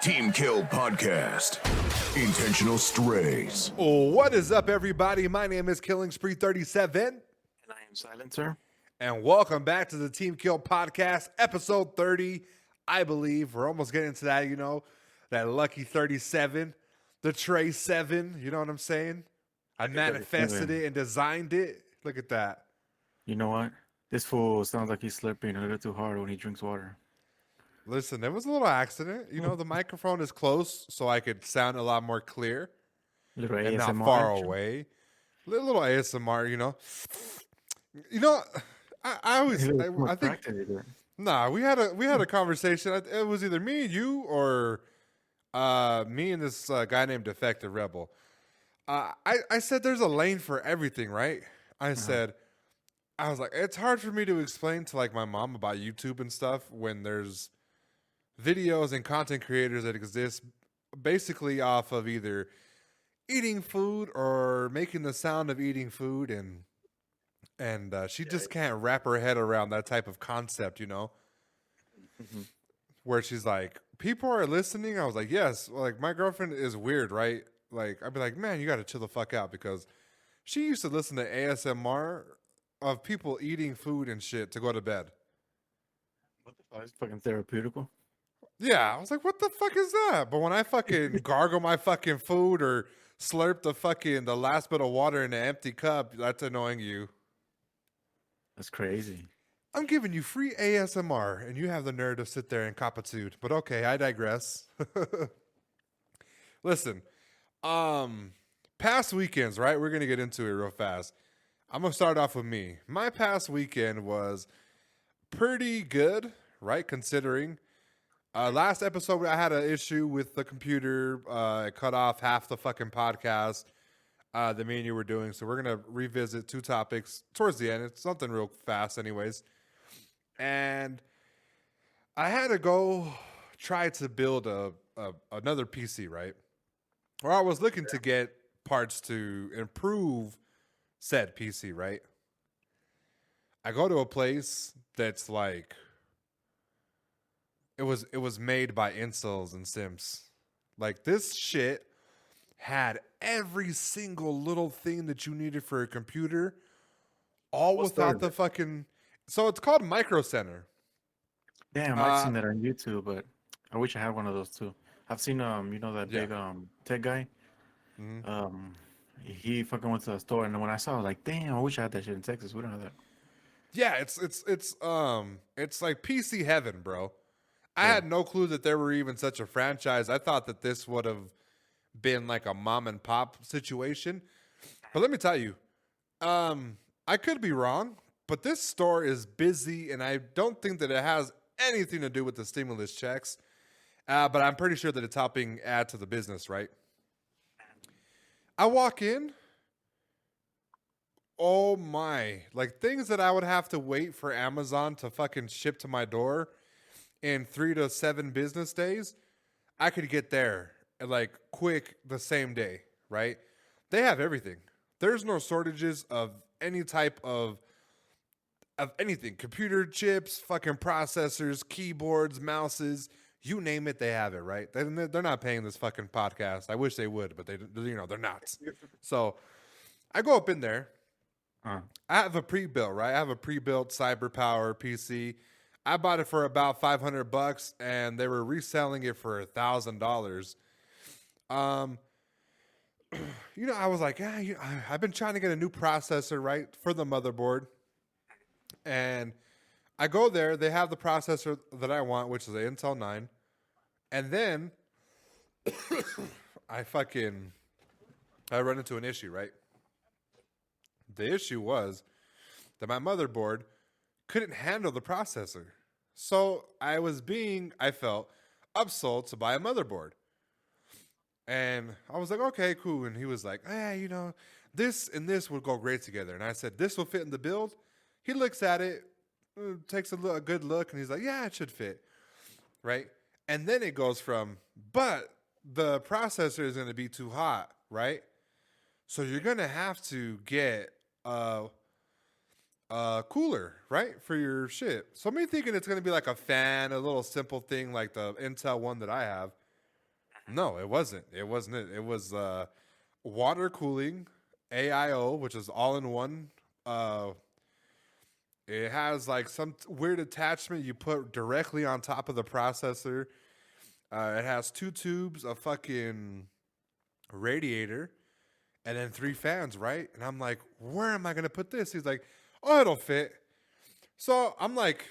Team Kill Podcast. Intentional Strays. What is up, everybody? My name is Killing Spree 37. And I am Silencer. And welcome back to the Team Kill Podcast, episode 30. I believe we're almost getting to that, that lucky 37, the Trey 7. You know what I'm saying? I manifested it and designed it. Look at that. You know what? This fool sounds like he's slurping a little too hard when he drinks water. Listen, there was a little accident. The microphone is close, so I could sound a lot more clear. Little and ASMR not far action. away. Little ASMR, I always, I think, we had a conversation. It was either me and you or me and this guy named Defective Rebel. I said there's a lane for everything, right? I was like, it's hard for me to explain to like my mom about YouTube and stuff when there's videos and content creators that exist basically off of either eating food or making the sound of eating food, and she just can't wrap her head around that type of concept, Mm-hmm. where she's like, people are listening. I was like, yes, like my girlfriend is weird, right? Like I'd be like, man, you got to chill the fuck out, because she used to listen to ASMR of people eating food and shit to go to bed. What the fuck? It's fucking therapeutical. Yeah, I was like, what the fuck is that? But when I fucking gargle my fucking food or slurp the last bit of water in an empty cup, that's annoying you. That's crazy. I'm giving you free ASMR, and you have the nerve to sit there and cop a toot. But okay, I digress. Listen, past weekends, right? We're going to get into it real fast. I'm going to start off with me. My past weekend was pretty good, right? Considering last episode, I had an issue with the computer. It cut off half the fucking podcast that me and you were doing. So we're going to revisit two topics towards the end. It's something real fast anyways. And I had to go try to build another PC, right? Or I was looking to get parts to improve said PC, right? I go to a place that's like, it was made by incels and simps. Like, this shit had every single little thing that you needed for a computer, all without the fucking. So it's called Micro Center. Damn, I've seen that on YouTube, but I wish I had one of those too. I've seen that big tech guy. Mm-hmm. He fucking went to the store, and when I saw it, I was like, damn, I wish I had that shit in Texas. We don't have that. Yeah, it's like PC heaven, bro. I had no clue that there were even such a franchise. I thought that this would have been like a mom and pop situation. But let me tell you, I could be wrong, but this store is busy, and I don't think that it has anything to do with the stimulus checks. But I'm pretty sure that it's helping add to the business, right? I walk in. Oh my. Like, things that I would have to wait for Amazon to fucking ship to my door in 3 to 7 business days, I could get there like quick the same day, right? They have everything. There's no shortages of any type of anything. Computer chips, fucking processors, keyboards, mouses, you name it, they have it, right? They're not paying this fucking podcast. I wish they would, but they're not. So I go up in there. I have a pre-built, right? I have a pre-built CyberPower PC. I bought it for about $500, and they were reselling it for $1,000. I was like, I've been trying to get a new processor, right, for the motherboard. And I go there. They have the processor that I want, which is an Intel 9. And then I run into an issue, right? The issue was that my motherboard couldn't handle the processor. So I felt upsold to buy a motherboard. And I was like, okay, cool. And he was like, this and this would go great together. And I said, this will fit in the build. He looks at it, takes a good look, and he's like, yeah, it should fit. Right? And then it goes from, but the processor is going to be too hot, right? So you're going to have to get cooler, right, for your shit. So me thinking it's going to be like a fan, a little simple thing like the Intel one that I have. No, it wasn't. It wasn't it. It was water cooling, AIO, which is all in one. Uh, it has like some weird attachment you put directly on top of the processor. It has two tubes, a fucking radiator, and then three fans, right? And I'm like, where am I gonna put this? He's like, oh, it'll fit. So I'm like,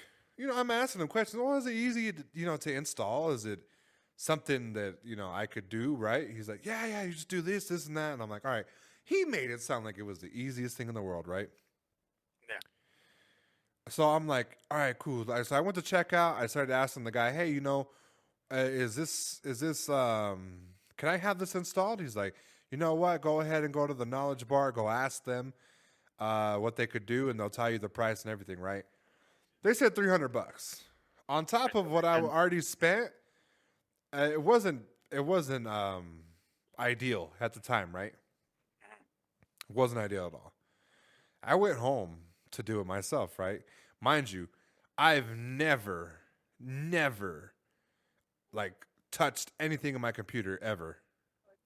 I'm asking him questions. Oh, is it easy, to install? Is it something that I could do, right? He's like, yeah, you just do this, this, and that. And I'm like, all right. He made it sound like it was the easiest thing in the world, right? Yeah. So I'm like, all right, cool. So I went to check out. I started asking the guy, hey, is this can I have this installed? He's like, you know what? Go ahead and go to the knowledge bar. Go ask them what they could do, and they'll tell you the price and everything, right? They said $300 on top of what I already spent. It wasn't ideal at the time, right? It wasn't ideal at all. I went home to do it myself, right? Mind you, I've never like touched anything in my computer ever,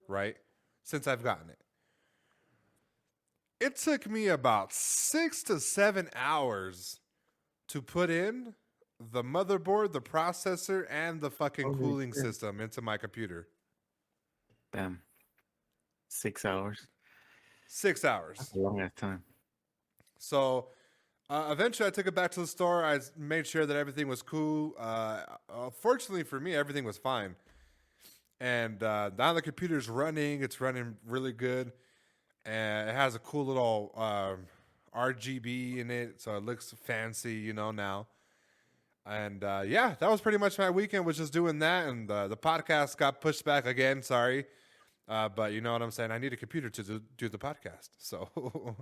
right? Since I've gotten it. It took me about 6 to 7 hours to put in the motherboard, the processor, and the fucking Holy cooling shit. system into my computer. Damn. 6 hours. 6 hours. That's a long ass time. So eventually I took it back to the store. I made sure that everything was cool. Fortunately for me, everything was fine. And now the computer's running. It's running really good. And it has a cool little RGB in it. So it looks fancy, now. And yeah, that was pretty much my weekend, was just doing that. And the podcast got pushed back again. Sorry. But you know what I'm saying? I need a computer to do the podcast. So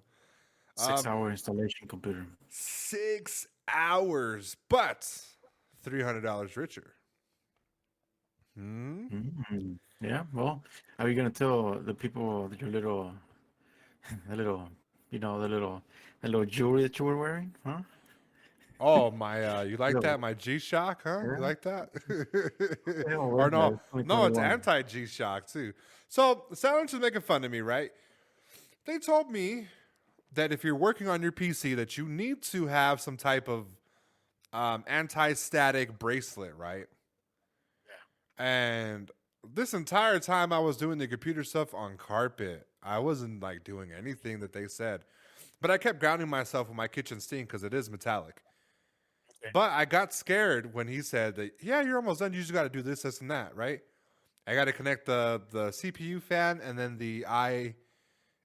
6 hour installation computer. 6 hours, but $300 richer. Yeah. Well, are you gonna tell the people your little, the little, the little jewelry that you were wearing? Huh? Oh my! You like Little, that? My G-Shock, huh? You yeah. like that? What the hell Or was that? no, It's no, it's 2021. anti-G-Shock too. So Silence is making fun of me, right? They told me that if you're working on your PC, that you need to have some type of anti-static bracelet, right? And this entire time I was doing the computer stuff on carpet. I wasn't like doing anything that they said. But I kept grounding myself with my kitchen sink because it is metallic. Okay. But I got scared when he said that, yeah, you're almost done. You just got to do this, this, and that, right? I got to connect the CPU fan and then the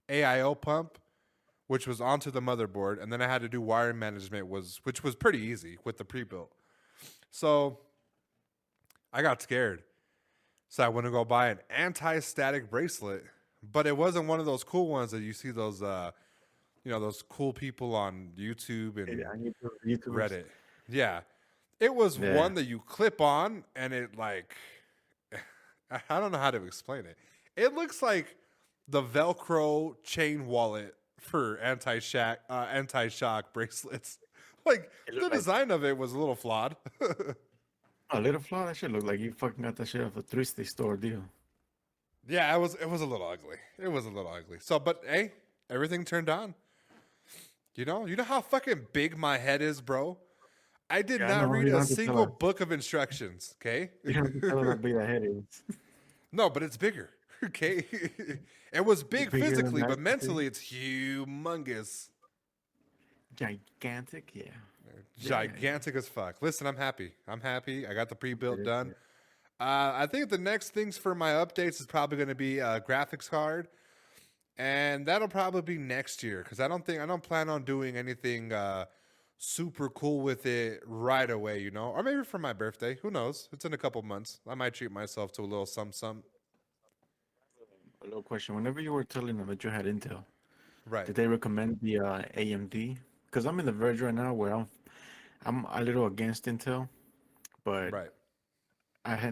AIO pump, which was onto the motherboard. And then I had to do wire management, which was pretty easy with the pre-built. So I got scared. So I went to go buy an anti-static bracelet. But it wasn't one of those cool ones that you see those, those cool people on YouTube and Yeah, YouTubers. Reddit. Yeah. It was Yeah. one that you clip on and it like, I don't know how to explain it. It looks like the Velcro chain wallet for anti-shock bracelets. Like It the looked like design of it was a little flawed. a little flaw. That shit look like you fucking got that shit off a thrifty store deal. Yeah, it was a little ugly. It was a little ugly. So, but hey, everything turned on. You know how fucking big my head is, bro. I did Yeah, I not know. read You don't a have to tell single her. book of instructions. Okay. You don't have to tell her how big that head is. No, but it's bigger. Okay. It was big Bigger than physically, that, but you mentally, it's humongous, Gigantic, yeah. gigantic as fuck. Listen, I'm happy. I'm happy. I got the pre-built Yeah. done. I think the next things for my updates is probably going to be a graphics card, and that'll probably be next year because I don't plan on doing anything super cool with it right away, or maybe for my birthday. Who knows? It's in a couple months. I might treat myself to a little some. A little question. Whenever you were telling them that you had Intel, Right, did they recommend the AMD? Because I'm in the verge right now where I'm a little against Intel, but right.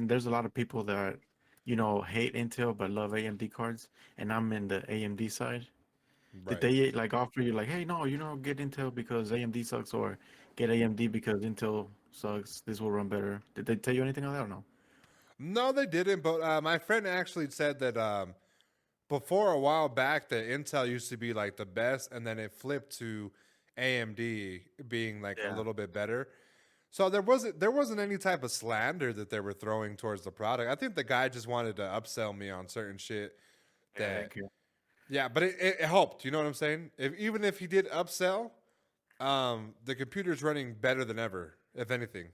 there's a lot of people that hate Intel but love AMD cards, and I'm in the AMD side. Did Right. they like offer you like, hey, no, get Intel because AMD sucks, or get AMD because Intel sucks? This will run better. Did they tell you anything on that or no? No, they didn't. But my friend actually said that before a while back, that Intel used to be like the best, and then it flipped to AMD being like a Yeah, little bit better. So there wasn't any type of slander that they were throwing towards the product. I think the guy just wanted to upsell me on certain shit. yeah, That thank you. yeah, but it helped. You know what I'm saying? Even if he did upsell, the computer's running better than ever. If anything,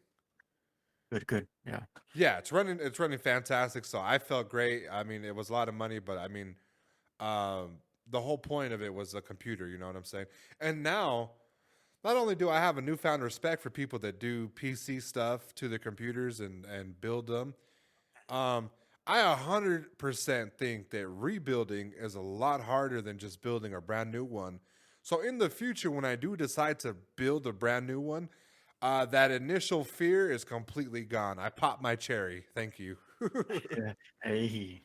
Good, good. Yeah, yeah, it's running fantastic. So I felt great. I mean, it was a lot of money, but I mean, um, the whole point of it was a computer. You know what I'm saying? And now, not only do I have a newfound respect for people that do PC stuff to the computers and build them, um, I 100% think that rebuilding is a lot harder than just building a brand new one. So in the future, when I do decide to build a brand new one, that initial fear is completely gone. I popped my cherry. Thank you. yeah. Hey,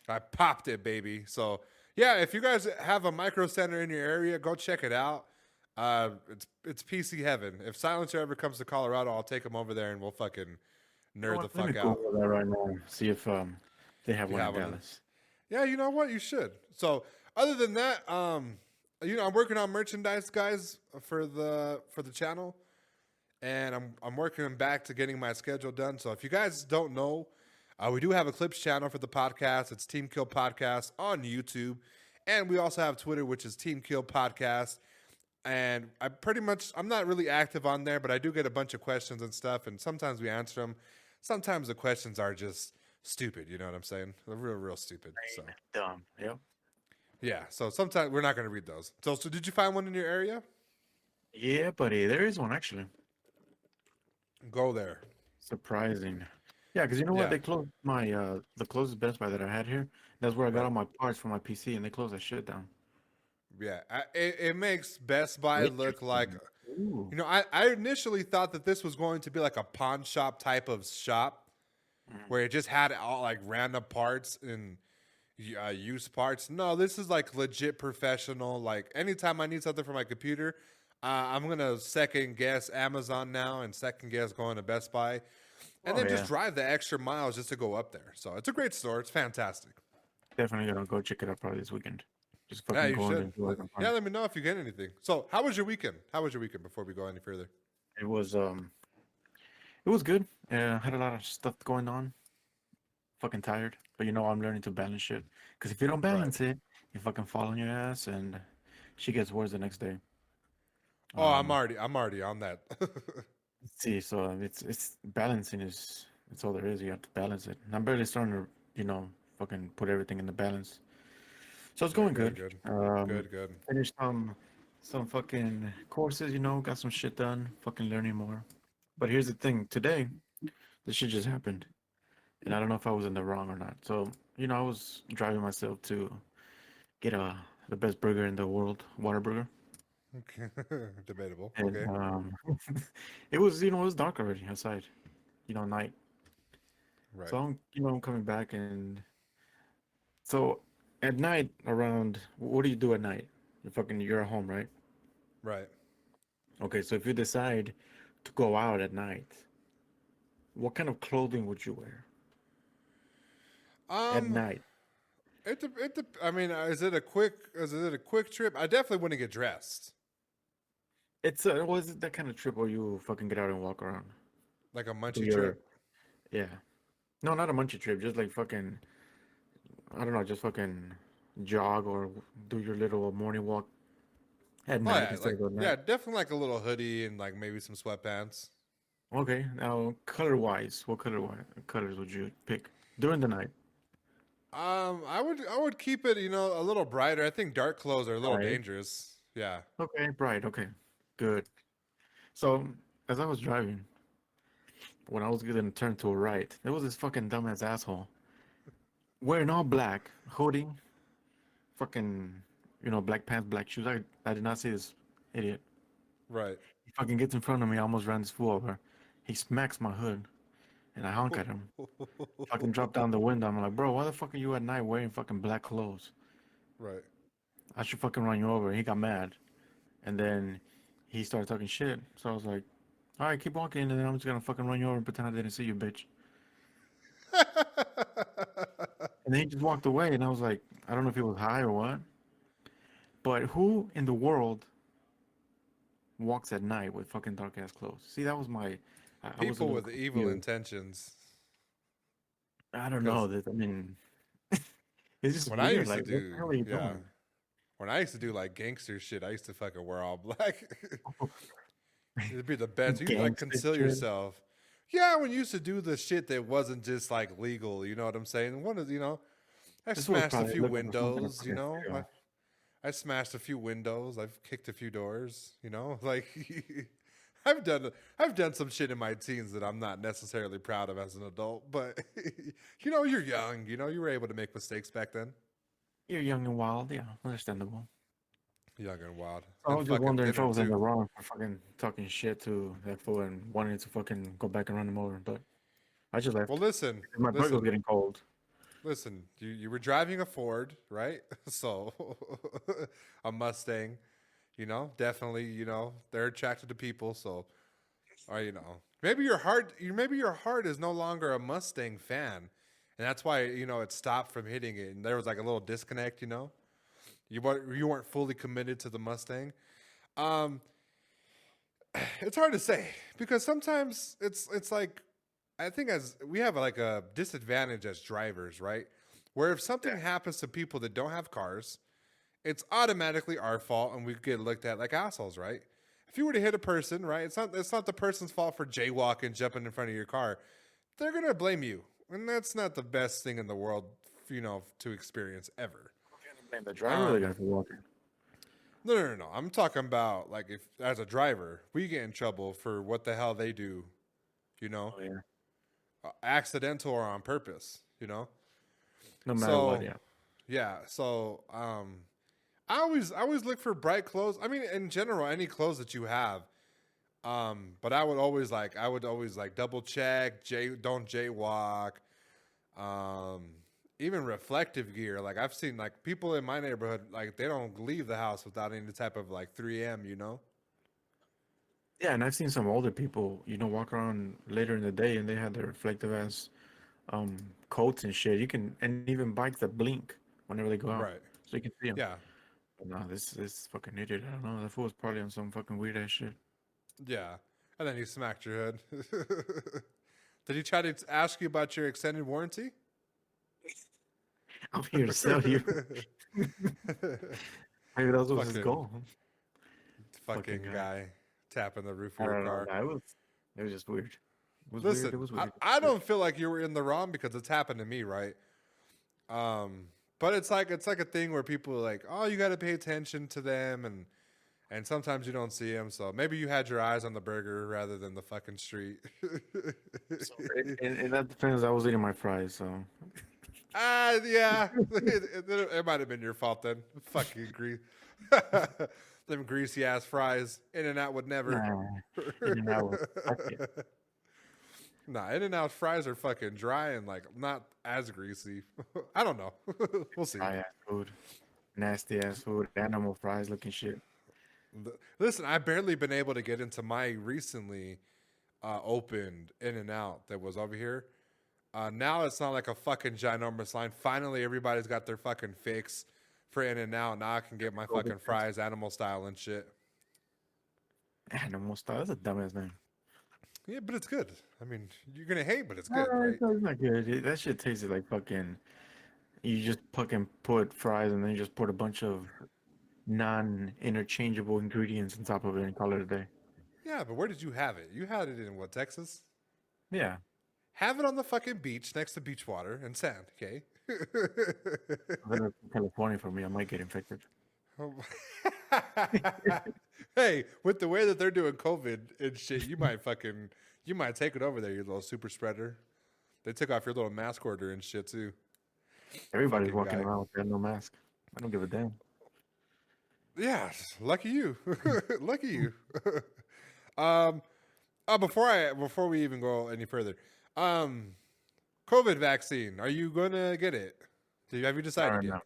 I popped it, baby. So yeah, if you guys have a micro center in your area, go check it out. It's PC heaven. If Silencer ever comes to Colorado, I'll take him over there and we'll fucking you know nerd the what? Let me fuck out. Google that right now. See if they have If you one in have one, Dallas. yeah, you know what, you should. So other than that, I'm working on merchandise, guys, for the channel, and I'm working back to getting my schedule done. So if you guys don't know, we do have a clips channel for the podcast. It's Team Kill Podcast on YouTube, and we also have Twitter, which is Team Kill Podcast. And I'm not really active on there, but I do get a bunch of questions and stuff, and sometimes we answer them. Sometimes the questions are just stupid. You know what I'm saying? They're real stupid. So Dumb. Yep. yeah. So sometimes we're not going to read those. So did you find one in your area? Yeah, buddy. There is one actually. Go there. Surprising. Yeah, because you know what? Yeah. They closed my the closest Best Buy that I had here. That's where I got Right. all my parts for my PC, and they closed that shit down. Yeah. It makes Best Buy look like. Interesting. Ooh. I initially thought that this was going to be like a pawn shop type of shop Mm. where it just had all like random parts and used parts. No, this is like legit professional. Like anytime I need something for my computer, I'm gonna second guess Amazon now and second guess going to Best Buy, and Oh then just yeah, drive the extra miles just to go up there. So it's a great store. It's fantastic. definitely gonna go check it out probably this weekend. Just Yeah, fucking you go and should. enjoy what I can Yeah, find. let me know if you get anything. So, how was your weekend? How was your weekend before we go any further? It was it was good. Had a lot of stuff going on. Fucking tired, but I'm learning to balance shit. Because if you don't Right. balance it, you fucking fall on your ass, and she gets worse the next day. Oh, I'm Um, already I'm already on that. see, so it's balancing is it's all there is. You have to balance it. And I'm barely starting to fucking put everything in the balance. So it's Yeah, going good, good. good, Um, good, good. finished some fucking courses. Got some shit done. Fucking learning more. But here's the thing. Today, this shit just happened, and I don't know if I was in the wrong or not. So I was driving myself to get the best burger in the world, Waterburger, Okay. Debatable. and Okay. it was it was dark already outside. Night. Right. So I'm coming back, and so at night around, what do you do at night? You're at home, right? Right. Okay, so if you decide to go out at night, what kind of clothing would you wear at Um. night? I mean, is it a quick trip? I definitely wouldn't get dressed It's was it that kind of trip where you fucking get out and walk around? like a Do munchy your trip. Yeah. No, not a munchy trip, just like fucking I don't know, just fucking jog or do your little morning walk at Oh night yeah, instead like of at yeah, night. definitely like a little hoodie and like maybe some sweatpants. Okay, now color-wise, what colors would you pick during the night? I would keep it, a little brighter. I think dark clothes are a little Right. dangerous. Yeah. Okay, bright. Okay, good. So as I was driving, when I was gonna turn to a right, there was this fucking dumbass asshole wearing all black, hoodie, fucking, black pants, black shoes. I did not see this idiot. Right. He fucking gets in front of me. I almost ran this fool over. He smacks my hood, and I honk at him. Fucking drop down the window. I'm like, bro, why the fuck are you at night wearing fucking black clothes? Right. I should fucking run you over. He got mad, and then he started talking shit. So I was like, all right, keep walking, and then I'm just gonna fucking run you over and pretend I didn't see you, bitch. And then he just walked away, and I was like, I don't know if he was high or what. But who in the world walks at night with fucking dark ass clothes? See, that was my. I was a People little with evil confused. intentions. I don't Because know. That I mean, it's just when I weird. used to Like, what the do, hell are you yeah, doing? when I used to do like gangster shit, I used to fucking wear all black. It'd be the best. You like Gangster conceal shit. yourself. Yeah, when you used to do the shit that wasn't just like legal, you know what I'm saying? One of I This was smashed a probably few looking for something to windows, put in cereal. I smashed a few windows. I've kicked a few doors, like I've done some shit in my teens that I'm not necessarily proud of as an adult, but you're young, you were able to make mistakes back then. You're young and wild. Yeah, understandable. Young and wild. I And was just fucking wondering if I thinner was in the too. wrong for fucking talking shit to that fool and wanting to fucking go back and run him over, but I just Well, left. listen, 'Cause my brother was listen, getting cold. listen. You were driving a Ford, right? So a Mustang, definitely, they're attracted to people, so or maybe your heart is no longer a Mustang fan, and that's why it stopped from hitting it, and there was like a little disconnect. You weren't fully committed to the Mustang. Um, it's hard to say because sometimes it's like I think as we have like a disadvantage as drivers, right? Where if something happens to people that don't have cars, it's automatically our fault and we get looked at like assholes, right? If you were to hit a person, right, it's not the person's fault for jaywalking, jumping in front of your car. They're gonna blame you, and that's not the best thing in the world, to experience ever. Blame the driver or the Um, guy for walking? no, no, no, no. I'm talking about like if as a driver, we get in trouble for what the hell they do, you know, Oh yeah. accidental or on purpose, No matter what, So yeah. yeah, so I always look for bright clothes. I mean, in general, any clothes that you have. But I would always like double check, don't jaywalk. Um, even reflective gear. Like I've seen like people in my neighborhood, like they don't leave the house without any type of like 3M. Yeah, and I've seen some older people, walk around later in the day and they had their reflective ass coats and shit. You can and even bikes that blink whenever they go out, Right. so you can see them. Yeah. But no, this fucking idiot. I don't know. That fool was probably on some fucking weird ass shit. Yeah. And then he smacked your head. Did he try to ask you about your extended warranty? I'm here to sell you. Maybe that was his Fucking goal. fucking Fucking guy. guy tapping the roof of I your don't know. car. It was just weird. It was weird. It Listen, was I, weird. I don't feel like you were in the wrong because it's happened to me, right? But it's like a thing where people are like, oh, you got to pay attention to them, and sometimes you don't see them. So maybe you had your eyes on the burger rather than the fucking street. So, and that depends. I was eating my fries, so Yeah, it might have been your fault then. Fucking grease, them greasy ass fries. In and out would never. nah. In and out. Fuck it. Nah, In and Out fries are fucking dry and like not as greasy. I don't know. We'll see. Dry ass food, nasty ass food, animal fries looking shit. Listen, I've barely been able to get into my recently opened In and Out that was over here. Now it's not like a fucking ginormous line. Finally, everybody's got their fucking fix for In and Out. Now I can get my fucking fries animal style and shit. Animal style. That's a dumbass name. Yeah, but it's good. I mean, you're gonna hate, but it's No, good, right? it's not good. That shit tasted like fucking. You just fucking put fries and then you just put a bunch of non-interchangeable ingredients on top of it and call it a day. Yeah, but where did you have it? You had it in what, Texas? Yeah. Have it on the fucking beach next to beach water and sand, okay? Then it's California for me. I might get infected. Hey, with the way that they're doing COVID and shit, you might take it over there, you little super spreader. They took off your little mask order and shit too. Everybody's Fucking walking guy. around with no mask. I don't give a damn. Yeah, lucky you. Lucky you. um before we even go any further, COVID vaccine. Are you gonna get it? Have you Not decided right yet? now.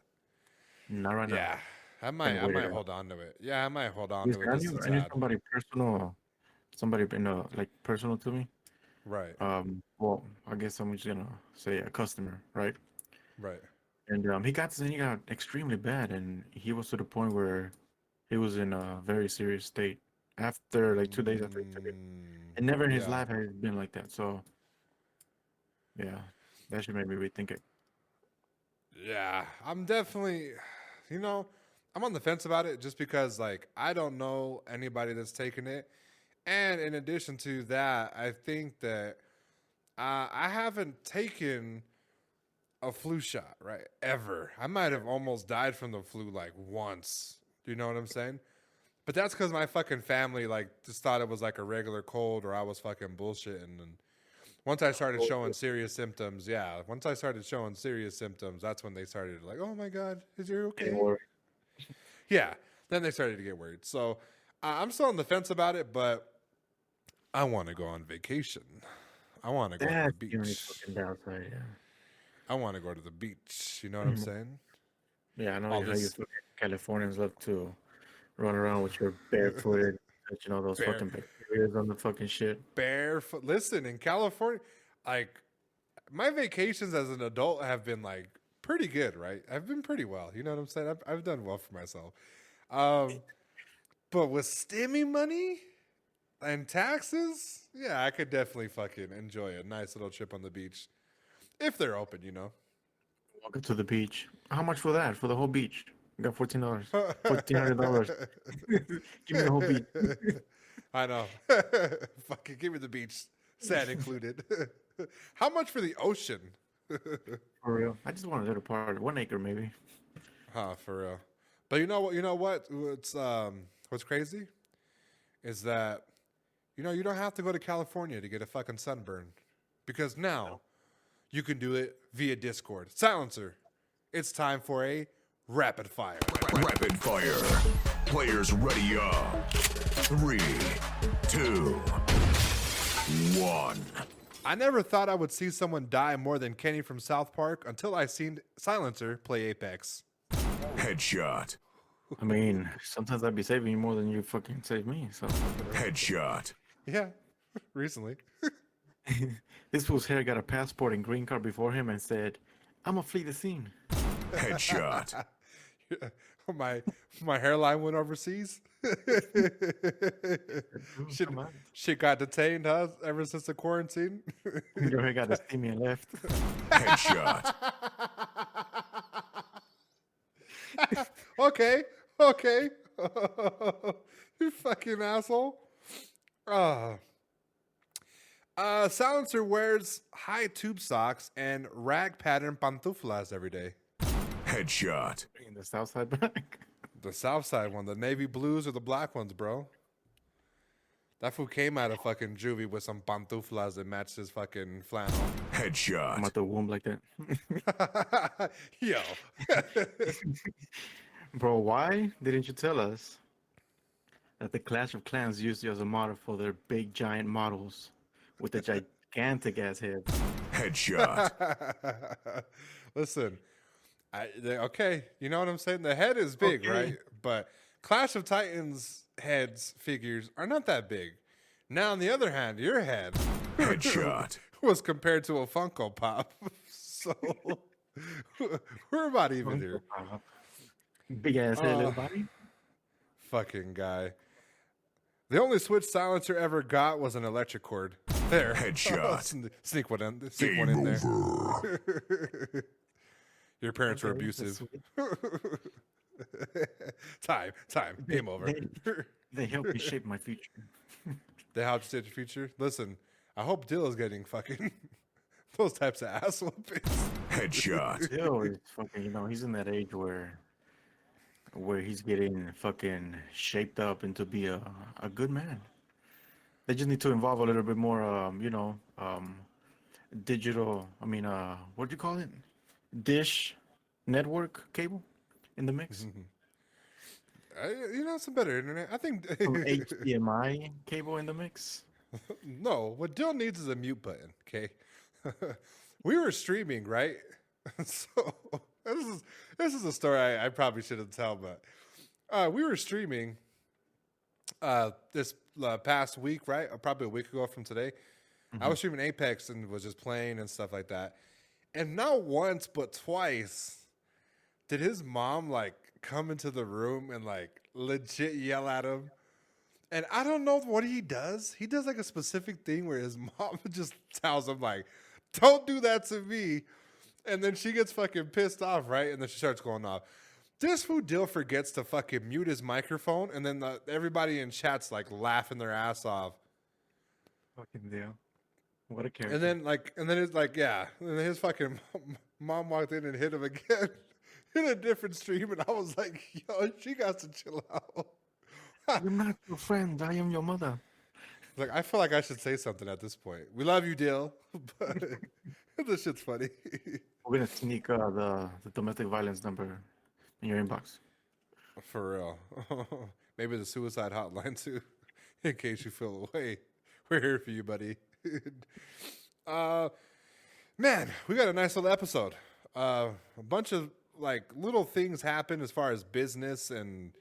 Not right now. Yeah, I might. Gonna I wait it might out. hold on to it. Yeah, I might hold on to Listen, it just a I need tad. somebody personal, somebody personal to me. Right. Well, I guess I'm just gonna say a customer, right? Right. And he got extremely bad, and he was to the point where he was in a very serious state after like 2 days after he took it. And never in his Yeah. life has it been like that. So yeah, that should make me rethink it. Yeah. I'm definitely, you know, I'm on the fence about it just because, like, I don't know anybody that's taken it. And in addition to that, I think that I haven't taken a flu shot, right? Ever. I might have almost died from the flu like once. Do you know what I'm saying? But that's because my fucking family like just thought it was like a regular cold or I was fucking bullshitting. And once I started showing serious symptoms, yeah, once I started showing serious symptoms, that's when they started like, oh my God, is you Getting okay? worried. Yeah. Then they started to get worried. So I'm still on the fence about it, but I want to go on vacation. I want to go to the That's the only beach. fucking downside. Yeah. I want to go to the beach. You know what I'm saying? Yeah, I know All how you this fucking Californians love to run around with your barefooted, touching all those bear, fucking bacteria on the fucking shit. barefoot. Listen, in California, like my vacations as an adult have been like pretty good, right? I've been pretty well. You know what I'm saying? I've done well for myself. Um, but with stimmy money and taxes, yeah, I could definitely fucking enjoy a nice little trip on the beach if they're open. You know. Welcome to the beach. How much for that? For the whole beach? I got $14. $1,400. Give me the whole beach. I know. Fucking give me the beach, sand included. How much for the ocean? For real. I just want a little part. 1 acre maybe. Huh, for real. But you know what? You know what? What's crazy is that you don't have to go to California to get a fucking sunburn because now you can do it via Discord. Silencer. It's time for a rapid fire. Rapid fire. Players ready up. 3, 2, 1. I never thought I would see someone die more than Kenny from South Park until I seen Silencer play Apex. Headshot. I mean, sometimes I'd be saving you more than you fucking save me. So Headshot. Yeah, recently. this fool's hair got a passport and green card before him and said, "I'm gonna flee the scene." Headshot. my hairline went overseas. shit, Come on. shit got detained, huh? Ever since the quarantine. Your hair got a steamy and left. Headshot. Okay. You fucking asshole. Silencer wears high tube socks and rag pattern pantuflas every day. Headshot. In the south side back. The south side one, the navy blues or the black ones, bro. That fool came out of fucking juvie with some pantuflas that matched his fucking flannel. I'm Headshot. at the womb like that. Yo. Bro, why didn't you tell us that the Clash of Clans used you as a model for their big giant models with the gigantic ass heads? Headshot. Listen, okay, you know what I'm saying? The head is big, Okay. right? But Clash of Titans heads figures are not that big. Now, on the other hand, your head Headshot. was compared to a Funko Pop. So we're about even here. Big ass head, little body. Fucking guy. The only Switch silencer ever got was an electric cord. There. Headshot. Sneak one in Game there. over. Your parents were Okay, abusive. that's Time. Game over. They helped me shape my future. They helped you state your future. Listen, I hope Dilla's getting fucking those types of ass whoopings. Headshot. Still, he's fucking, he's in that age where he's getting fucking shaped up into be a good man. They just need to involve a little bit more, digital. I mean, what do you call it? Dish network cable in the mix. Some better internet. I think. Some HDMI cable in the mix. No, what Dill needs is a mute button. Okay, we were streaming, right? So this is a story I probably shouldn't tell, but we were streaming this past week, right? Probably a week ago from today. I was streaming Apex and was just playing and stuff like that. And not once, but twice, did his mom like come into the room and like legit yell at him. And I don't know what he does. He does like a specific thing where his mom just tells him like, "Don't do that to me." And then she gets fucking pissed off, right? And then she starts going off. This fool Dill forgets to fucking mute his microphone, and then everybody in chat's like laughing their ass off. Fucking deal. What a character. And then it's like, yeah. And then his fucking mom walked in and hit him again in a different stream, and I was like, yo, she got to chill out. I'm not your friend. I am your mother. Like, I feel like I should say something at this point. We love you, Dill, but this shit's funny. We're gonna sneak the domestic violence number in your inbox. For real. Maybe the suicide hotline too, in case you feel away. We're here for you, buddy. Man, we got a nice little episode. A bunch of like little things happen as far as business and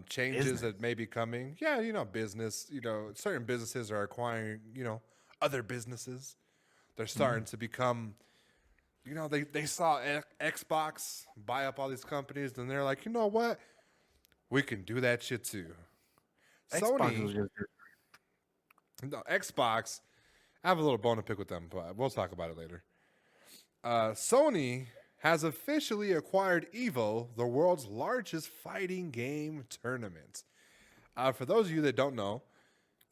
changes that may be coming. Yeah, business. Certain businesses are acquiring, other businesses. They're starting to become, they saw Xbox buy up all these companies, and they're like, you know what? We can do that shit too. Sony, Xbox, I have a little bone to pick with them, but we'll talk about it later. Sony has officially acquired EVO, the world's largest fighting game tournament. For those of you that don't know,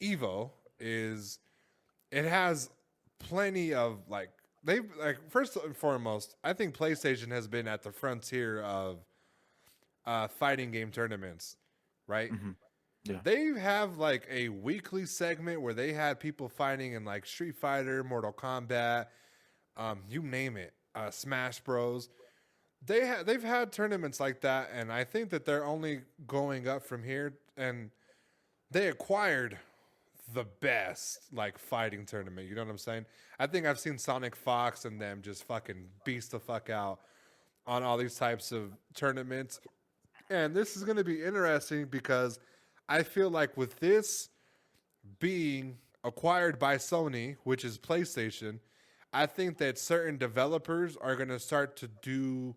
EVO it has plenty of first and foremost, I think PlayStation has been at the frontier of fighting game tournaments, right? Mm-hmm. Yeah. They have like a weekly segment where they had people fighting in like Street Fighter, Mortal Kombat, you name it, Smash Bros. They've had tournaments like that, and I think that they're only going up from here. And they acquired the best like fighting tournament. You know what I'm saying? I think I've seen Sonic Fox and them just fucking beast the fuck out on all these types of tournaments. And this is going to be interesting because I feel like with this being acquired by Sony, which is PlayStation, I think that certain developers are going to start to do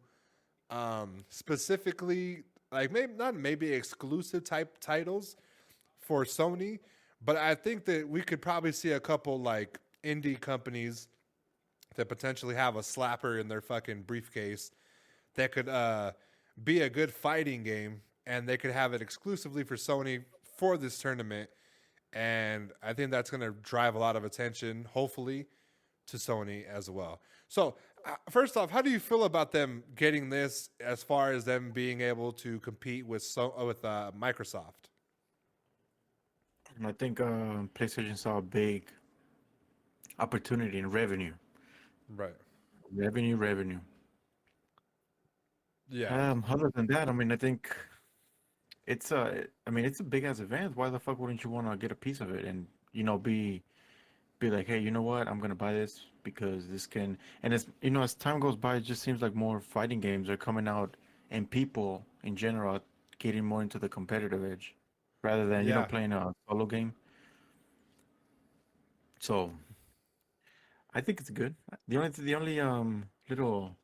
specifically, like maybe exclusive type titles for Sony, but I think that we could probably see a couple like indie companies that potentially have a slapper in their fucking briefcase that could be a good fighting game, and they could have it exclusively for Sony for this tournament. And I think that's going to drive a lot of attention, hopefully, to Sony as well. So, first off, how do you feel about them getting this as far as them being able to compete with Microsoft? And I think PlayStation saw a big opportunity in revenue. Right. Revenue. Yeah. Other than that, I mean, I think it's a big ass event. Why the fuck wouldn't you want to get a piece of it and be like, hey, you know what? I'm gonna buy this because this can. And as time goes by, it just seems like more fighting games are coming out, and people in general are getting more into the competitive edge rather than playing a solo game. So I think it's good. The only little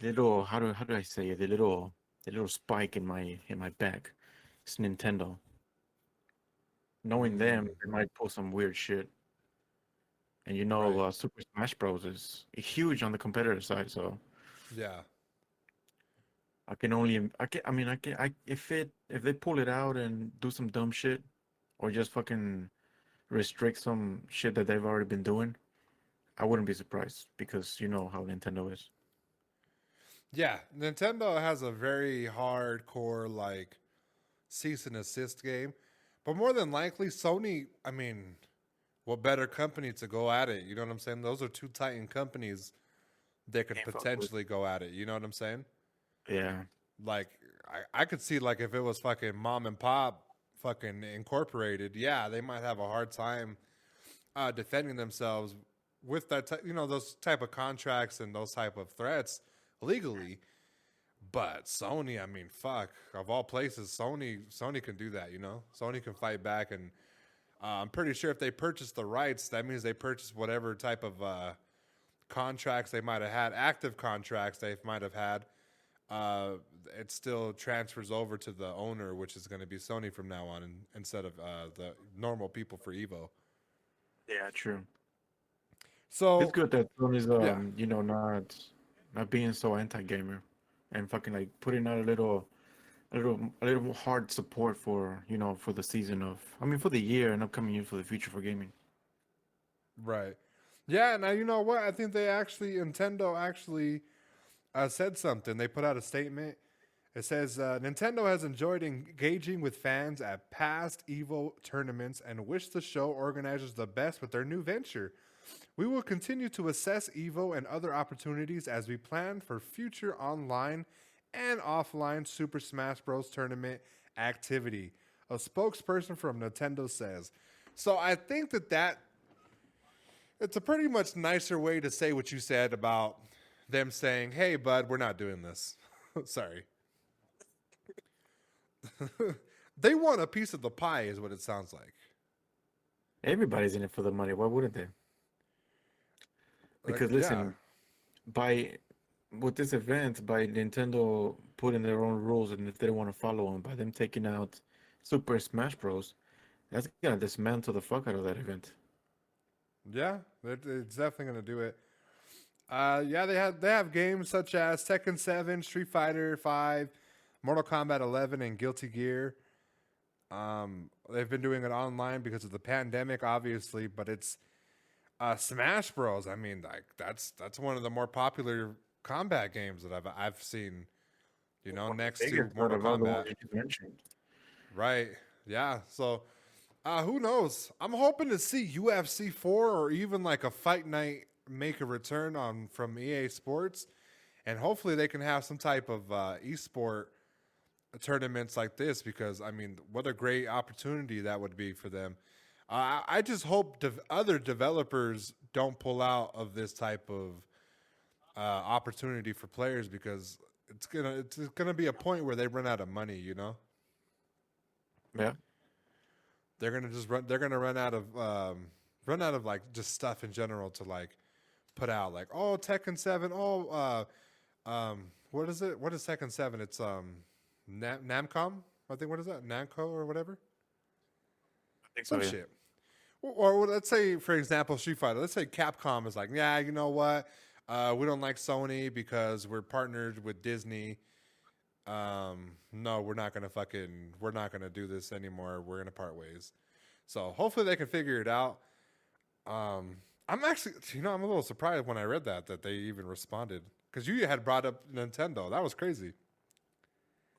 little how do I say it? The little spike in my back. It's Nintendo. Knowing them, they might pull some weird shit. And Right. Super Smash Bros is huge on the competitor side, so Yeah. if they pull it out and do some dumb shit, or just fucking restrict some shit that they've already been doing, I wouldn't be surprised because you know how Nintendo is. Yeah. Nintendo has a very hardcore, like, cease and assist game. But more than likely, Sony, I mean, what better company to go at it? You know what I'm saying? Those are two Titan companies that could Can't fuck with. potentially go at it. You know what I'm saying? Yeah. Like, I could see, like, if it was fucking mom and pop fucking incorporated, yeah, they might have a hard time defending themselves with that, those type of contracts and those type of threats legally. But Sony, I mean, fuck, of all places, Sony can do that, Sony can fight back and I'm pretty sure if they purchase the rights, that means they purchase whatever type of contracts they might have had, active contracts they might have had. It still transfers over to the owner, which is going to be Sony from now on, instead of the normal people for Evo. Yeah, true. So It's good that Sony's yeah. not being so anti-gamer and fucking like putting out a little more hard support for for the season for the year and upcoming year for the future for gaming. Right. Yeah, now you know what? I think Nintendo actually said something. They put out a statement. It says Nintendo has enjoyed engaging with fans at past Evo tournaments and wish the show organizers the best with their new venture. We will continue to assess Evo and other opportunities as we plan for future online and offline Super Smash Bros. Tournament activity. A spokesperson from Nintendo says. So I think that it's a pretty much nicer way to say what you said about them saying, "Hey, bud, we're not doing this." Sorry. They want a piece of the pie, is what it sounds like. Everybody's in it for the money. Why wouldn't they? Because Yeah, listen, by with this event, by Nintendo putting their own rules, and if they don't want to follow them, by them taking out Super Smash Bros, that's gonna dismantle the fuck out of that event. yeah, it's definitely gonna do it. Yeah, they have games such as Tekken 7, Street Fighter 5, Mortal Kombat 11, and Guilty Gear. They've been doing it online because of the pandemic, obviously, but it's Smash Bros. I mean, like that's one of the more popular combat games that I've seen. You know, next to Biggest out Mortal of all the Kombat. ones you just mentioned. Right. Yeah. So, who knows? I'm hoping to see UFC 4 or even like a fight night make a return on from EA Sports, and hopefully they can have some type of esport tournaments like this because I mean, what a great opportunity that would be for them. I just hope other developers don't pull out of this type of opportunity for players because it's gonna be a point where they run out of money. You know. Yeah. They're gonna run out of like just stuff in general to like put out like Tekken 7 what is it, what is Tekken 7, it's Namcom, I think. What is that, Namco or whatever, I think so, some yeah. shit. Or let's say, for example, Street Fighter, let's say Capcom is like, yeah, you know what, we don't like Sony because we're partnered with Disney. No, we're not gonna do this anymore. We're gonna part ways. So hopefully they can figure it out. I'm actually, I'm a little surprised when I read that they even responded because you had brought up Nintendo. That was crazy.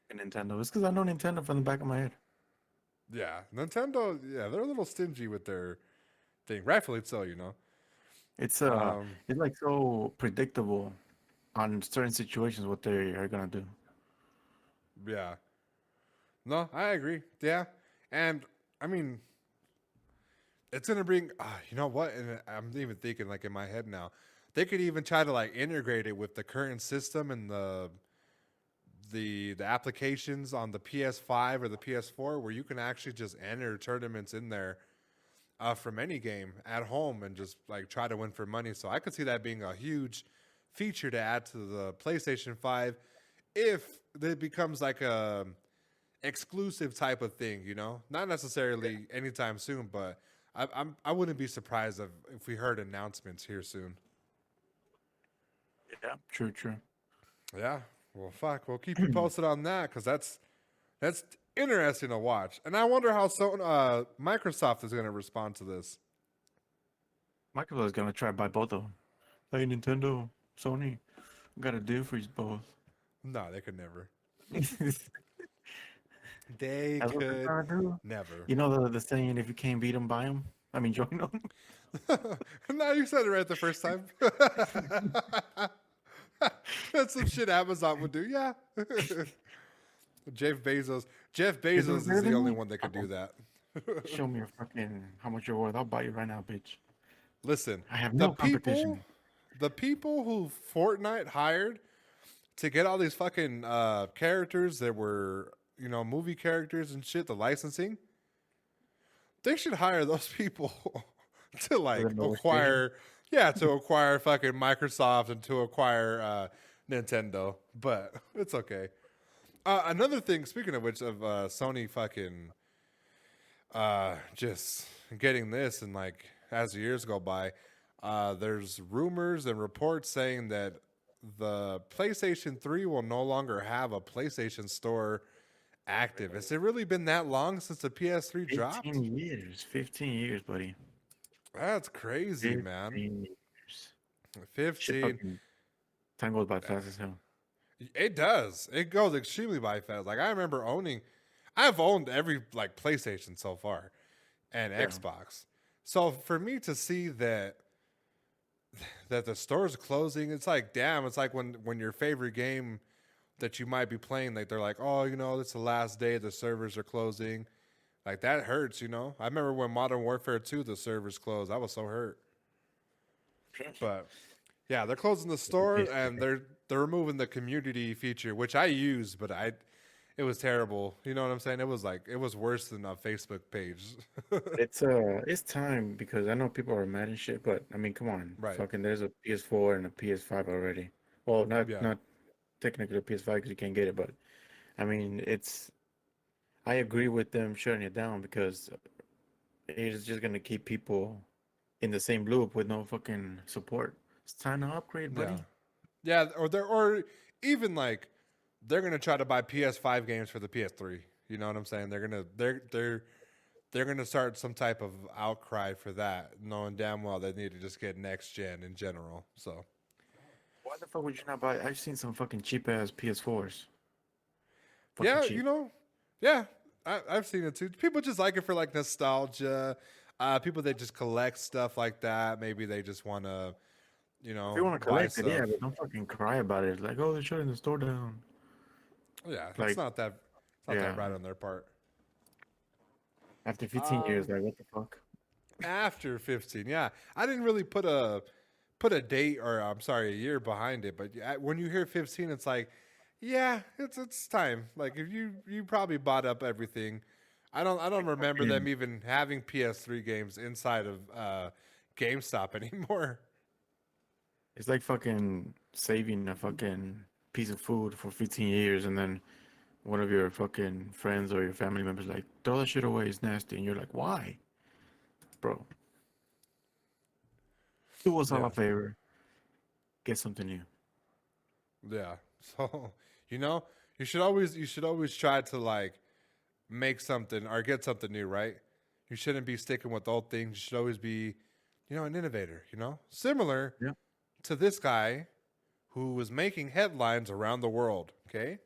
And Nintendo. It's because I know Nintendo from the back of my head. Yeah, Nintendo. Yeah, they're a little stingy with their thing, rightfully so. It's Um, it's like so predictable on certain situations what they are gonna do. yeah. No, I agree. Yeah, and I mean, it's gonna bring. You know what? And I'm even thinking like in my head now, they could even try to like integrate it with the current system and the applications on the PS5 or the PS4, where you can actually just enter tournaments in there from any game at home and just like try to win for money. So I could see that being a huge feature to add to the PlayStation 5 if it becomes like a exclusive type of thing, not necessarily anytime soon, but I wouldn't be surprised if we heard announcements here soon. Yeah, true, true. Yeah, well, fuck, we'll keep you posted on that because that's interesting to watch, and I wonder how Microsoft is going to respond to this. Microsoft is gonna try to buy both of them. Hey, Nintendo, Sony, got a deal for you both. No, they could never. That's They what they're could trying to do. never. You know the saying, if you can't beat them, buy them. I mean, join them. No, you said it right the first time. That's some shit Amazon would do. Yeah. Jeff Bezos. Jeff Bezos is the only one that could do that. Show me your fucking how much you're worth. I'll buy you right now, bitch. Listen, I have no competition. The people who Fortnite hired to get all these fucking characters that were, movie characters and shit, the licensing, they should hire those people to like administration? acquire, yeah, to acquire fucking Microsoft and to acquire Nintendo. But it's okay. Another thing, speaking of which, of Sony fucking just getting this, and like as the years go by, there's rumors and reports saying that the PlayStation 3 will no longer have a PlayStation Store active. Has it really been that long since the PS3 dropped? 15 years. 15 years, buddy. That's crazy, man. 15 years. Shit 15. fucking time goes by fast as hell. It does. It goes extremely by fast. Like I remember I've owned every like PlayStation so far and Yeah. Xbox. So for me to see that the store's closing, it's like damn, it's like when your favorite game that you might be playing, like they're like, oh, it's the last day, the servers are closing. Like that hurts, I remember when Modern Warfare 2 the servers closed. I was so hurt. But yeah, they're closing the store and they're removing the community feature, which I use, but it was terrible. You know what I'm saying? It was worse than a Facebook page. It's time because I know people are mad and shit, but I mean, come on, Right. fucking, there's a PS4 and a PS5 already. Well, not Yeah. not technically a PS5 because you can't get it, but I mean, I agree with them shutting it down because it is just gonna keep people in the same loop with no fucking support. It's time to upgrade, buddy. Yeah. Yeah, or even like they're gonna try to buy PS5 games for the PS3. You know what I'm saying? They're gonna start some type of outcry for that, knowing damn well they need to just get next gen in general. So Why the fuck would you not buy? I've seen some fucking cheap ass PS4s. yeah, Cheap. yeah, I've seen it too. People just like it for like nostalgia. People that just collect stuff like that. Maybe they just want to, If you want to buy collect it, stuff. yeah, but don't fucking cry about it. Like, oh, they're shutting the store down. Yeah, it's Like, not that yeah, right on their part. after 15 years, Um, like, what the fuck? After 15, yeah, I didn't really put a date, or I'm sorry, a year behind it. But when you hear 15, it's like, yeah, it's time. Like if you probably bought up everything. I don't remember them even having PS3 games inside of GameStop anymore. It's like fucking saving a fucking piece of food for 15 years and then one of your fucking friends or your family members like, throw that shit away, it's nasty. And you're like, why? Bro, do us all Yeah, a favor. Get something new. yeah. So you should always try to like make something or get something new, right? You shouldn't be sticking with old things. You should always be, an innovator. Similar Yeah. to this guy who was making headlines around the world. Okay,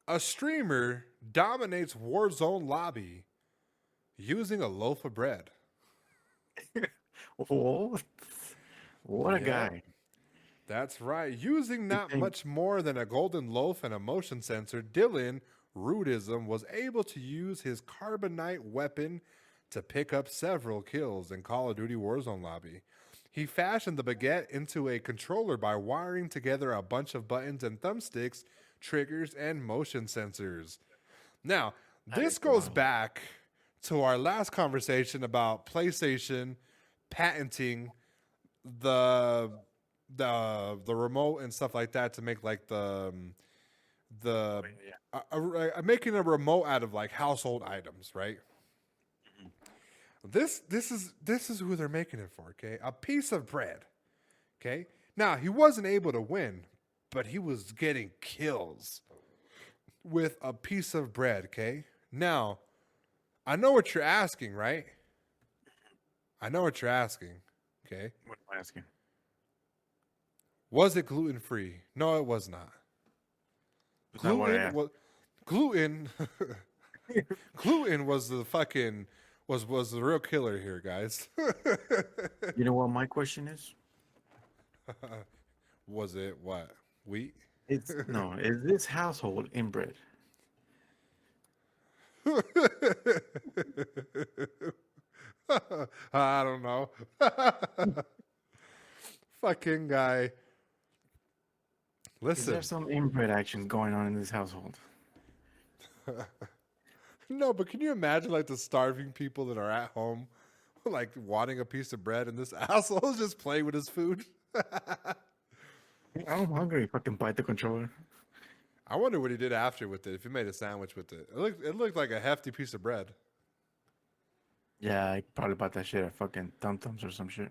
a streamer dominates Warzone lobby using a loaf of bread. Oh, what a Yeah, guy. that's right. Using You not think, much more than a golden loaf and a motion sensor, Dylan Rudism was able to use his carbonite weapon to pick up several kills in Call of Duty Warzone lobby. He fashioned the baguette into a controller by wiring together a bunch of buttons and thumbsticks, triggers, and motion sensors. Now, that this is goes wild. back to our last conversation about PlayStation patenting the the remote and stuff like that to make like the Yeah. making a remote out of like household items, right? This is who they're making it for, okay? A piece of bread, okay? Now, he wasn't able to win, but he was getting kills with a piece of bread, okay? Now, I know what you're asking, right? I know what you're asking, okay? What am I asking? Was it gluten free? No, it was not. That's not what I Gluten asked. was gluten. Gluten was the fucking was the real killer here, guys. You know what my question is? Was it what wheat? It's no, is this household inbred? I don't know. Fucking guy. Is there Listen, some inbred actions going on in this household? No, but can you imagine like the starving people that are at home, like wanting a piece of bread, and this asshole is just playing with his food? I'm hungry. Fucking bite the controller. I wonder what he did after with it. If he made a sandwich with it, it looked like a hefty piece of bread. Yeah, I probably bought that shit at fucking Tum Tums or some shit.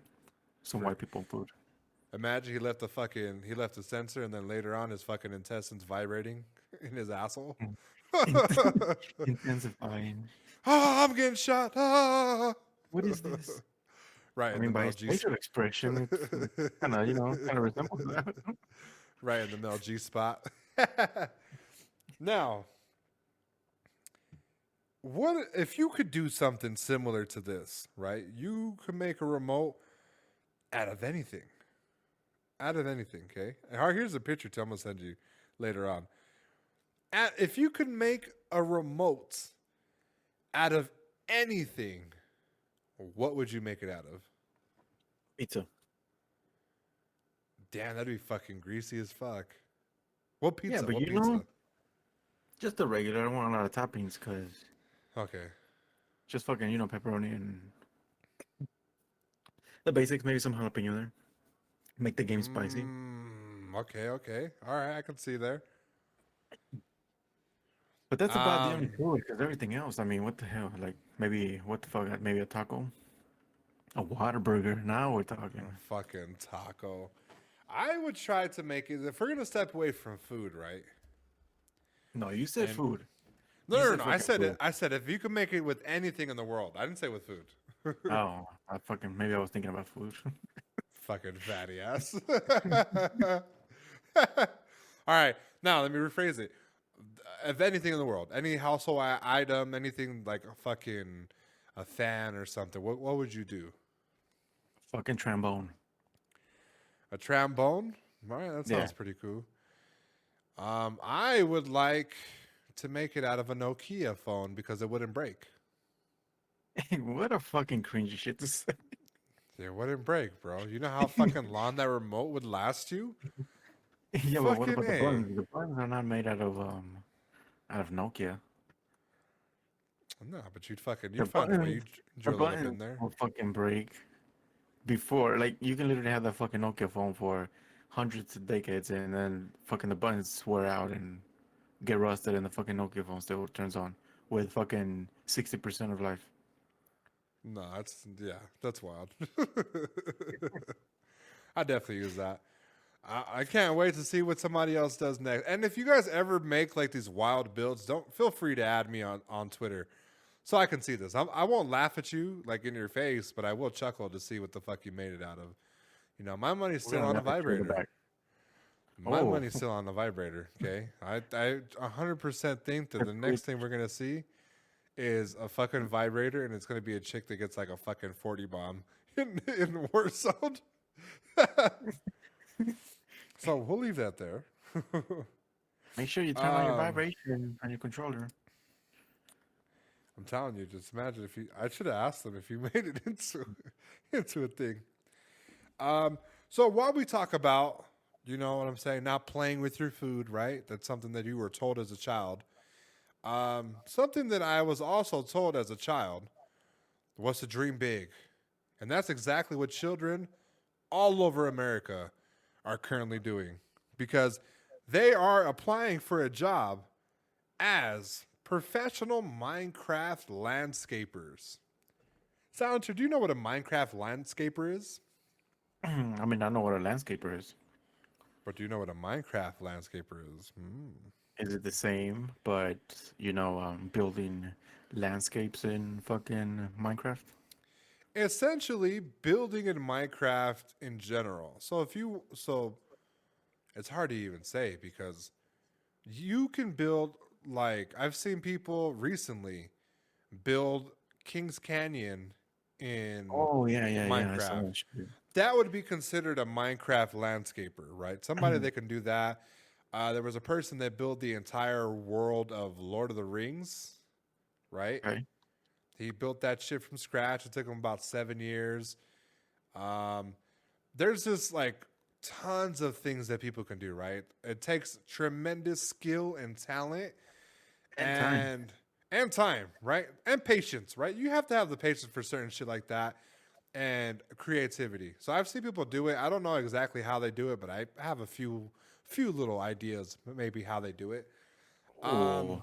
Some white people food. Imagine he left the sensor, and then later on his fucking intestines vibrating in his asshole. Intensifying. Ah, I'm getting shot. Ah. What is this? Right I in mean, the by Mel his G. facial expression, it's kind of, kind of resembles that. Right in the Mel G spot. Now, what if you could do something similar to this? Right, you could make a remote out of anything. Out of anything. Okay. And here's a picture. I'm gonna send you later on. If you could make a remote out of anything, what would you make it out of? Pizza. Damn, that'd be fucking greasy as fuck. What pizza? Yeah, but What you pizza? know, just the regular. I don't want a lot of toppings because Okay. just fucking, pepperoni and the basics. Maybe some jalapeno there. Make the game spicy. Okay, okay. All right, I can see there. But that's about the only Um, food because everything else, I mean, what the hell? Like, maybe, what the fuck? Maybe a taco? A water burger. Now we're talking. fucking taco. I would try to make it if we're gonna step away from food, right? No, you said And- food. No, You no, said no. I fucking said it. food. I said if you could make it with anything in the world. I didn't say with food. Oh, maybe I was thinking about food. Fucking fatty ass. All right, now let me rephrase it. If anything in the world, any household item, anything like a fan or something, what would you do? Fucking trombone. A trombone? All right, that Yeah. sounds pretty cool. I would like to make it out of a Nokia phone because it wouldn't break. What a fucking cringy shit to say. It wouldn't break, bro. You know how fucking long that remote would last you? Yeah, but what Fucking about the A. buttons? The buttons are not made out of Nokia. No, but you'd find a way. buttons, You'd the drill it up buttons in there. will fucking break before. Like, you can literally have that fucking Nokia phone for hundreds of decades, and then fucking the buttons wear out and get rusted, and the fucking Nokia phone still turns on with fucking 60% of life. No, that's wild. I definitely use that. I can't wait to see what somebody else does next. And if you guys ever make like these wild builds, don't feel free to add me on Twitter so I can see this. I won't laugh at you like in your face, but I will chuckle to see what the fuck you made it out of. You know, my money's still on the vibrator. My Oh. money's still on the vibrator. Okay, I 100% think that the next thing we're gonna see is a fucking vibrator, and it's gonna be a chick that gets like a fucking 40 bomb in Warzone. So we'll leave that there. Make sure you turn on your Um, vibration on your controller. I'm telling you, just imagine if you. I should have asked them if you made it into a thing. So while we talk about, you know what I'm saying, not playing with your food, right? That's something that you were told as a child. Something that I was also told as a child was to dream big, and that's exactly what children all over America are currently doing because they are applying for a job as professional Minecraft landscapers. Silencer, do you know what a Minecraft landscaper is? I mean, I know what a landscaper is. But do you know what a Minecraft landscaper is? Is it the same, but building landscapes in fucking Minecraft? Essentially, building in Minecraft in general. So it's hard to even say because you can build, like, I've seen people recently build Kings Canyon in Oh yeah, yeah, yeah. I saw Minecraft. that shit. That would be considered a Minecraft landscaper, right? Somebody that can do that. There was a person that built the entire world of Lord of the Rings, right? Okay. He built that shit from scratch. It took him about 7 years. There's just like tons of things that people can do, right? It takes tremendous skill and talent And time. and time, right? And patience, right? You have to have the patience for certain shit like that and creativity. So I've seen people do it. I don't know exactly how they do it, but I have a few little ideas, maybe how they do it. Oh, I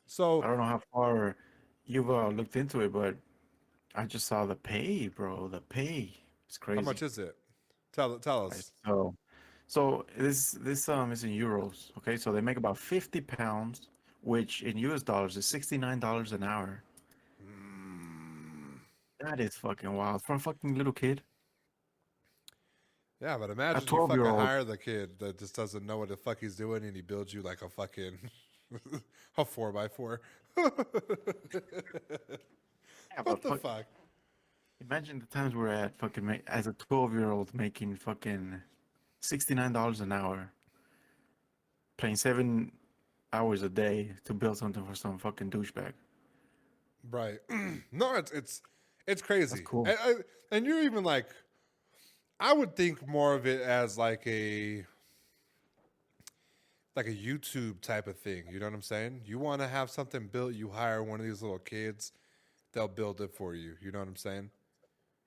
So don't know how far you've looked into it, but I just saw the pay, bro. The pay. It's how much crazy. is it? Tell Right. us. So this is in euros. Okay, so they make about 50 pounds, which in US dollars is $69 an hour. Mm, That is fucking wild for a fucking little kid. yeah, but A imagine you fucking 12-year-old. hire the kid that just doesn't know what the fuck he's doing and he builds you like a fucking a 4x4. Yeah, What but the fuck, fuck? imagine the times we're at fucking as a 12-year-old making fucking $69 an hour, playing 7 hours a day to build something for some fucking douchebag. Right. No, it's That's crazy. cool. And you're even like I would think more of it as like a YouTube type of thing. You know what I'm saying? You want to have something built, you hire one of these little kids, they'll build it for you. You know what I'm saying?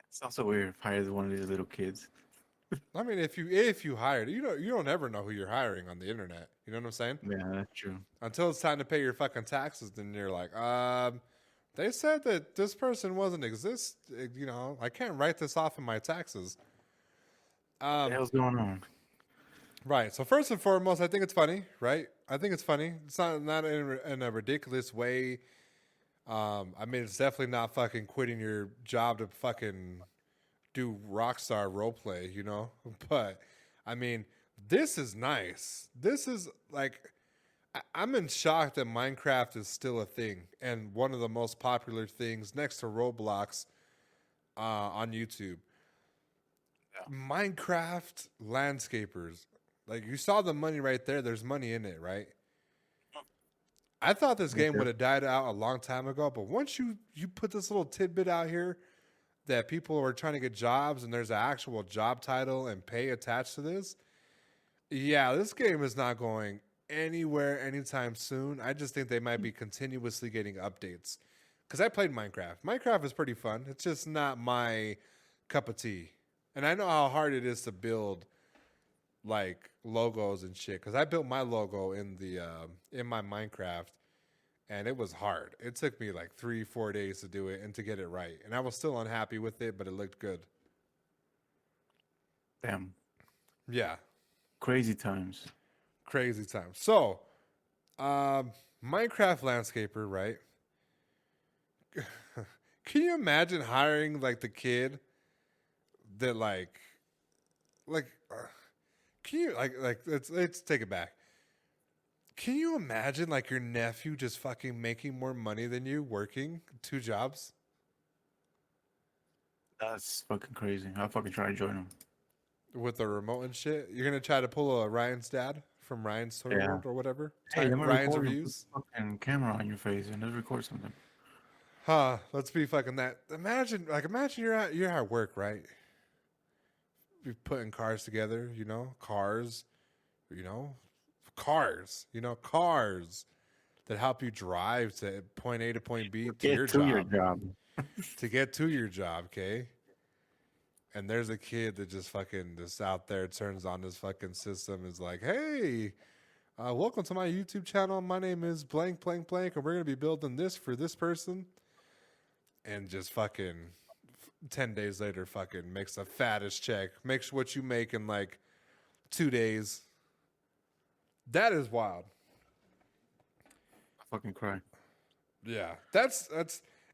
It's also weird if I hired one of these little kids. I mean, if you hired, you don't ever know who you're hiring on the internet. You know what I'm saying? Yeah, that's true. Until it's time to pay your fucking taxes, then you're like, they said that this person wasn't exist. You know, I can't write this off in my taxes. What the hell's going on? Right. So first and foremost, I think it's funny. Right. I think it's funny. It's not in a ridiculous way. I mean, it's definitely not fucking quitting your job to fucking do rockstar role play, you know? But I mean, this is nice. This is like I'm in shock that Minecraft is still a thing and one of the most popular things next to Roblox on YouTube. Minecraft landscapers, like you saw the money right there. There's money in it, right? I thought this game would have died out a long time ago, but once you put this little tidbit out here that people are trying to get jobs and there's an actual job title and pay attached to this, yeah, this game is not going anywhere anytime soon. I just think they might be continuously getting updates. Because I played Minecraft. Minecraft is pretty fun. It's just not my cup of tea. And I know how hard it is to build like logos and shit. Because I built my logo in my Minecraft, and it was hard. It took me like 3-4 days to do it and to get it right. And I was still unhappy with it, but it looked good. Damn, Yeah, crazy times. crazy time. So, Minecraft landscaper, right? Can you imagine hiring like the kid that like can you like let's take it back. Can you imagine like your nephew just fucking making more money than you working 2 jobs? That's fucking crazy. I'll fucking try to join them. With the remote and shit? You're gonna try to pull a Ryan's dad from Ryan's Toy Yeah. World or whatever? Hey, I'm Ryan's recording. reviews? Put the fucking camera on your face and just record something. Huh, let's be fucking that. Imagine you're at work, right? You're putting cars together, you know, you know, cars that help you drive to point A to point B to Get your to your job, job. to get to your job, okay? And there's a kid that just fucking just out there turns on this fucking system is like, hey, welcome to my YouTube channel. My name is blank blank blank, and we're gonna be building this for this person, and just fucking 10 days later fucking makes the fattest check, makes what you make in like 2 days. That is wild. I fucking cry. Yeah, that's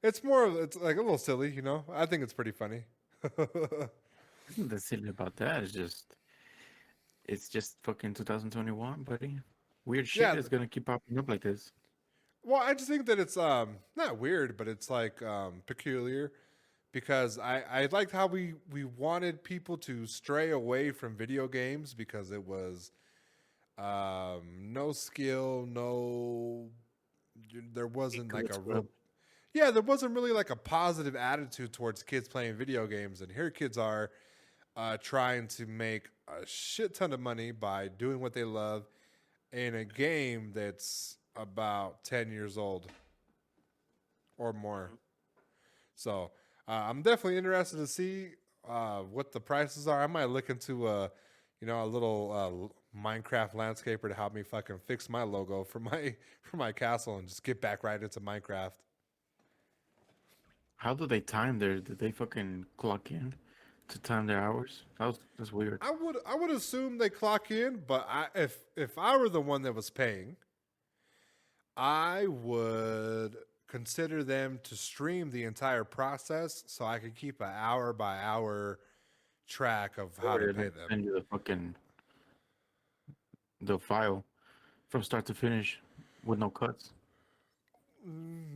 it's more of it's like a little silly, you know. I think it's pretty funny. Isn't that silly about that? It's just fucking 2021, buddy. Weird shit Yeah, is gonna keep popping up like this. well, I just think that it's not weird, but it's like peculiar because I liked how we wanted people to stray away from video games because it was no skill, there wasn't like a real yeah, there wasn't really like a positive attitude towards kids playing video games, and here kids are trying to make a shit ton of money by doing what they love in a game that's about 10 years old or more. So I'm definitely interested to see what the prices are. I might look into a little Minecraft landscaper to help me fucking fix my logo for my for my castle and just get back right into Minecraft. How do they time their? Did they fucking clock in to time their hours? That's weird. I would assume they clock in, but if I were the one that was paying, I would consider them to stream the entire process so I could keep an hour by hour track of how to Or pay they them. send you the fucking the file from start to finish with no cuts.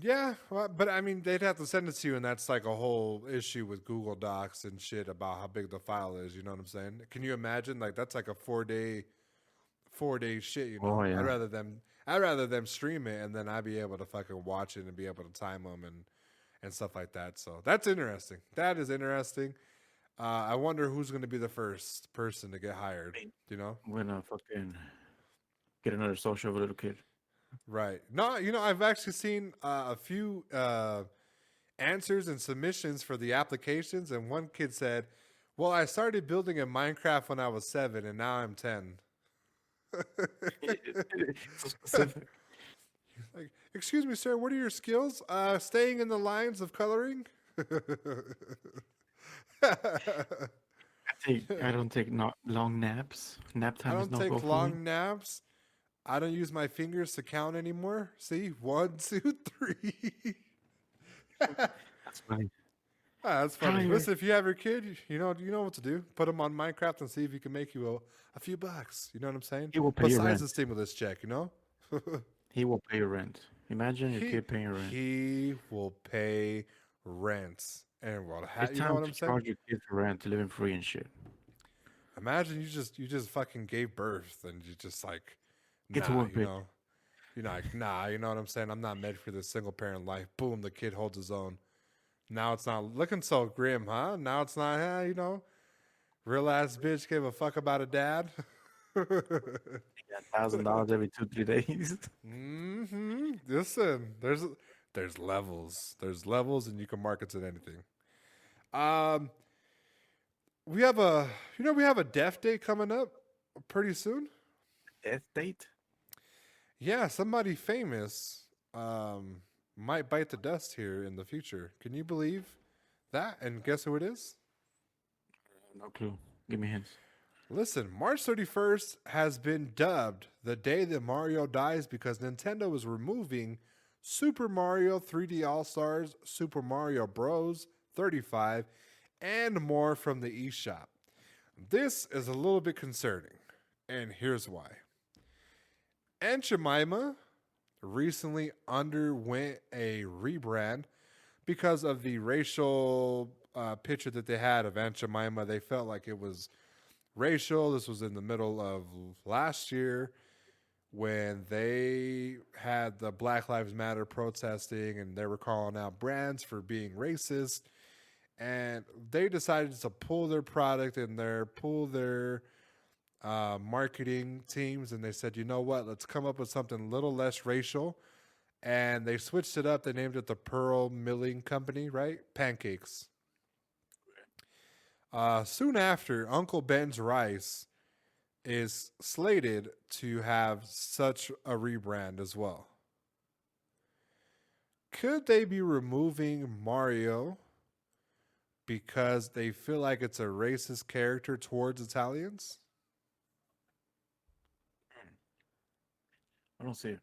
Yeah, well, but I mean, they'd have to send it to you, and that's like a whole issue with Google Docs and shit about how big the file is. You know what I'm saying? Can you imagine? Like that's like a 4 day shit. You Oh know, yeah. I'd rather them stream it, and then I'd be able to fucking watch it and be able to time them and stuff like that. So that's interesting. That is interesting. I wonder who's going to be the first person to get hired. You know? I'm gonna fucking get another social of a little kid. Right. No, I've actually seen a few answers and submissions for the applications, and one kid said, "Well, I started building in Minecraft when I was 7, and now I'm 10." So specific. Like, excuse me, sir, what are your skills? Staying in the lines of coloring. I don't take not long naps. Nap I time is don't no go take for me. long naps. I don't use my fingers to count anymore. See, 1, 2, 3. That's funny. That's funny. Hi. Listen, if you have your kid, you know what to do. Put him on Minecraft and see if he can make you a few bucks. You know what I'm saying? He will pay your Besides rent. the stimulus check, you know? He will pay your rent. Imagine your he kid paying your rent. he will pay rent, and It's you know time what to I'm saying? charge your kid for rent to living free and shit. Imagine you just fucking gave birth and you just like, Get to nah, work, bitch. you're like, nah, you know what I'm saying? I'm not made for this single parent life. Boom, the kid holds his own. Now it's not looking so grim, huh? Now it's not, real ass bitch gave a fuck about a dad. $1,000 every 2-3 days. Listen, there's levels. There's levels, and you can market to anything. Um, we have a death day coming up pretty soon. Death date? Yeah, somebody famous might bite the dust here in the future. Can you believe that? And guess who it is? No clue. Give me hints. Listen, March 31st has been dubbed the day that Mario dies because Nintendo is removing Super Mario 3D All Stars, Super Mario Bros. 35, and more from the eShop. This is a little bit concerning, and here's why. Aunt Jemima recently underwent a rebrand because of the racial picture that they had of Aunt Jemima. They felt like it was racial. This was in the middle of last year when they had the Black Lives Matter protesting and they were calling out brands for being racist. And they decided to pull their product and pull their marketing teams, and they said, you know what, let's come up with something a little less racial. And they switched it up. They named it the Pearl Milling Company, right? Pancakes. Soon after, Uncle Ben's Rice is slated to have such a rebrand as well. Could they be removing Mario because they feel like it's a racist character towards Italians? I don't see it.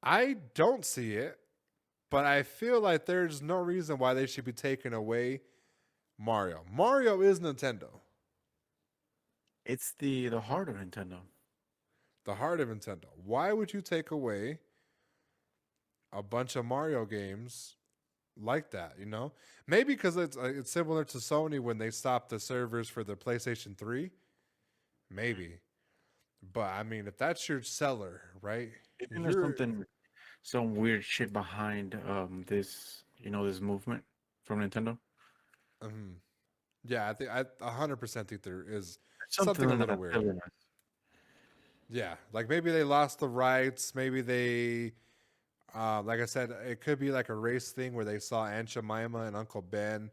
I don't see it, but I feel like there's no reason why they should be taking away Mario. Mario is Nintendo, It's the heart of Nintendo. the heart of Nintendo. Why would you take away a bunch of Mario games like that? Maybe because it's similar to Sony when they stopped the servers for the PlayStation 3. Maybe, but I mean, if that's your seller, right? Isn't there some weird shit behind this this movement from Nintendo? Mhm. Yeah, I 100% think there is Something something a they're little not weird. telling us. Yeah, like maybe they lost the rights. Maybe they, like I said, it could be like a race thing where they saw Aunt Jemima and Uncle Ben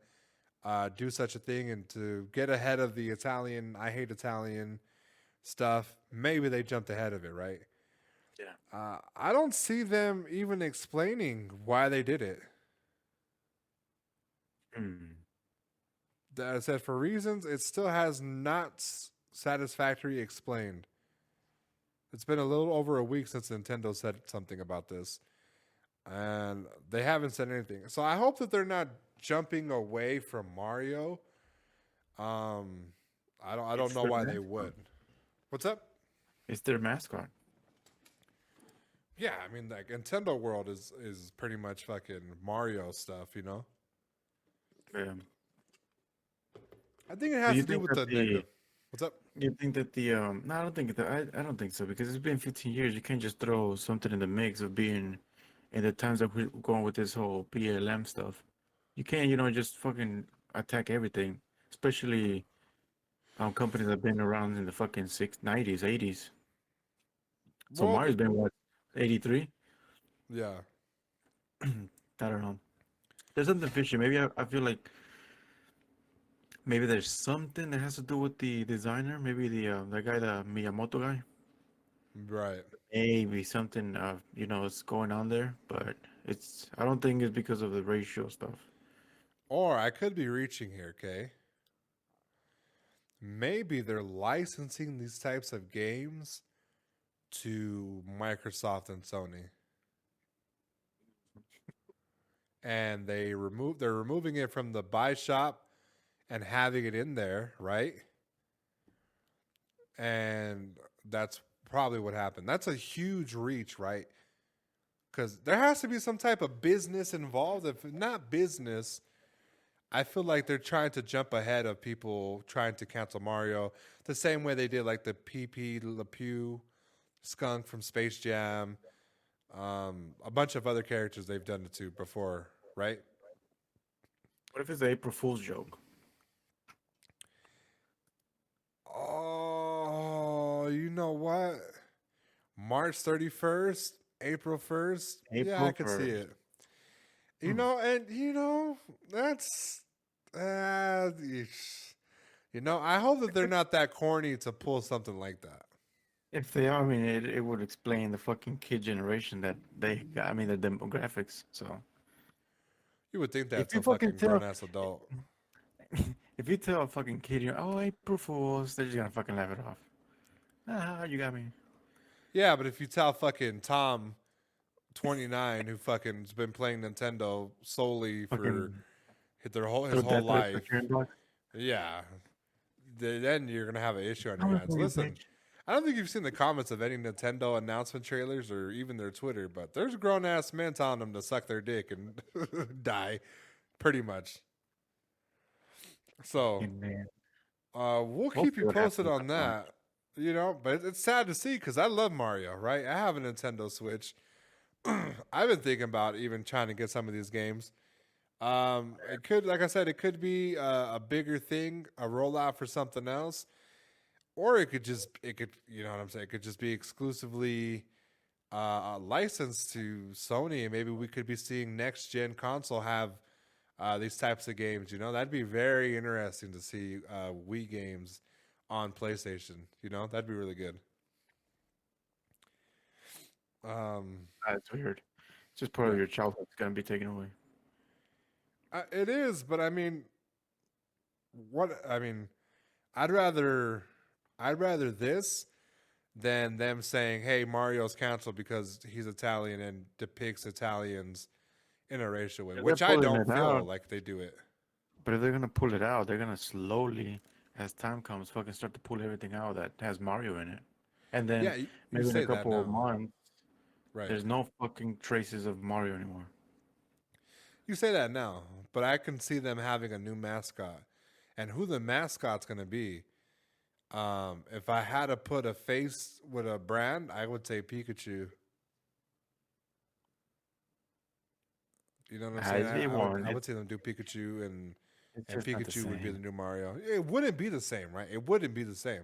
do such a thing, and to get ahead of the Italian, I hate Italian stuff. Maybe they jumped ahead of it, right? Yeah. I don't see them even explaining why they did it. Hmm. I said for reasons it still has not satisfactorily explained. It's been a little over a week since Nintendo said something about this, and they haven't said anything. So I hope that they're not jumping away from Mario. Um, I don't It's know their why they mascot. would. What's up? It's their mascot. Yeah, I mean, like Nintendo World is pretty much fucking Mario stuff, you know. Yeah. I think it Do has you to do think with that the negative. What's up? you think that the no, I don't think that I don't think so because it's been 15 years. You can't just throw something in the mix of being in the times that we're going with this whole BLM stuff. You can't, just fucking attack everything, especially companies that have been around in the fucking 90s, 80s. So Well, Mario's been what, 83? yeah. I don't know. There's something fishy. Maybe I feel like maybe there's something that has to do with the designer. Maybe the guy, the Miyamoto guy. Right. Maybe something is going on there, but I don't think it's because of the racial stuff. Or I could be reaching here, okay? Maybe they're licensing these types of games to Microsoft and Sony. And they're removing it from the buy shop and having it in there, right? And that's probably what happened. That's a huge reach, right? Because there has to be some type of business involved. If not business, I feel like they're trying to jump ahead of people trying to cancel Mario the same way they did like the PP Le Pew skunk from Space Jam, a bunch of other characters they've done it to before, right? What if it's an April Fool's joke? Oh, you know what? March 31st, April 1st. Yeah, I April could see 1st. it. And that's uh, I hope that they're not that corny to pull something like that. If they are, I mean, it would explain the fucking kid generation that they got, I mean, the demographics. So You would think that if to you a fucking fucking tell, grown ass adult. if you tell a fucking kid, oh, April Fools, they're just gonna fucking laugh it off. Ah, you got me. Yeah, but if you tell fucking Tom 29 who fucking's been playing Nintendo solely for Fucking his throw whole death threats for life, cheering block. yeah, then you're gonna have an issue on your Coming hands. for you, Listen, bitch. I don't think you've seen the comments of any Nintendo announcement trailers or even their Twitter, but there's grown ass men telling them to suck their dick and die, pretty much. So Fucking man. we'll We'll keep see you what posted happens with on that one. that. But it's sad to see because I love Mario, right? I have a Nintendo Switch. I've been thinking about even trying to get some of these games. It could, like I said, it could be a bigger thing, a rollout for something else, or you know what I'm saying? It could just be exclusively licensed to Sony, and maybe we could be seeing next gen console have these types of games. That'd be very interesting to see Wii games on PlayStation. That'd be really good. That's weird. It's just part Yeah, of your childhood. It's gonna be taken away. it is, but I mean, I'd rather, I'd rather this than them saying, "Hey, Mario's canceled because he's Italian and depicts Italians in a racial way," If they're which I pulling don't it feel out, like they do it. but if they're gonna pull it out, they're gonna slowly, as time comes, fucking start to pull everything out that has Mario in it. And Yeah, then you maybe in a say that couple of now, months, right? there's no fucking traces of Mario anymore. You say that now, but I can see them having a new mascot, and who the mascot's gonna be. If I had to put a face with a brand, I would say Pikachu. You know what I'm saying? It I would won't. I would say them do Pikachu, and It's and just not the Pikachu would be the same. new Mario. It wouldn't be the same, right? It wouldn't be the same.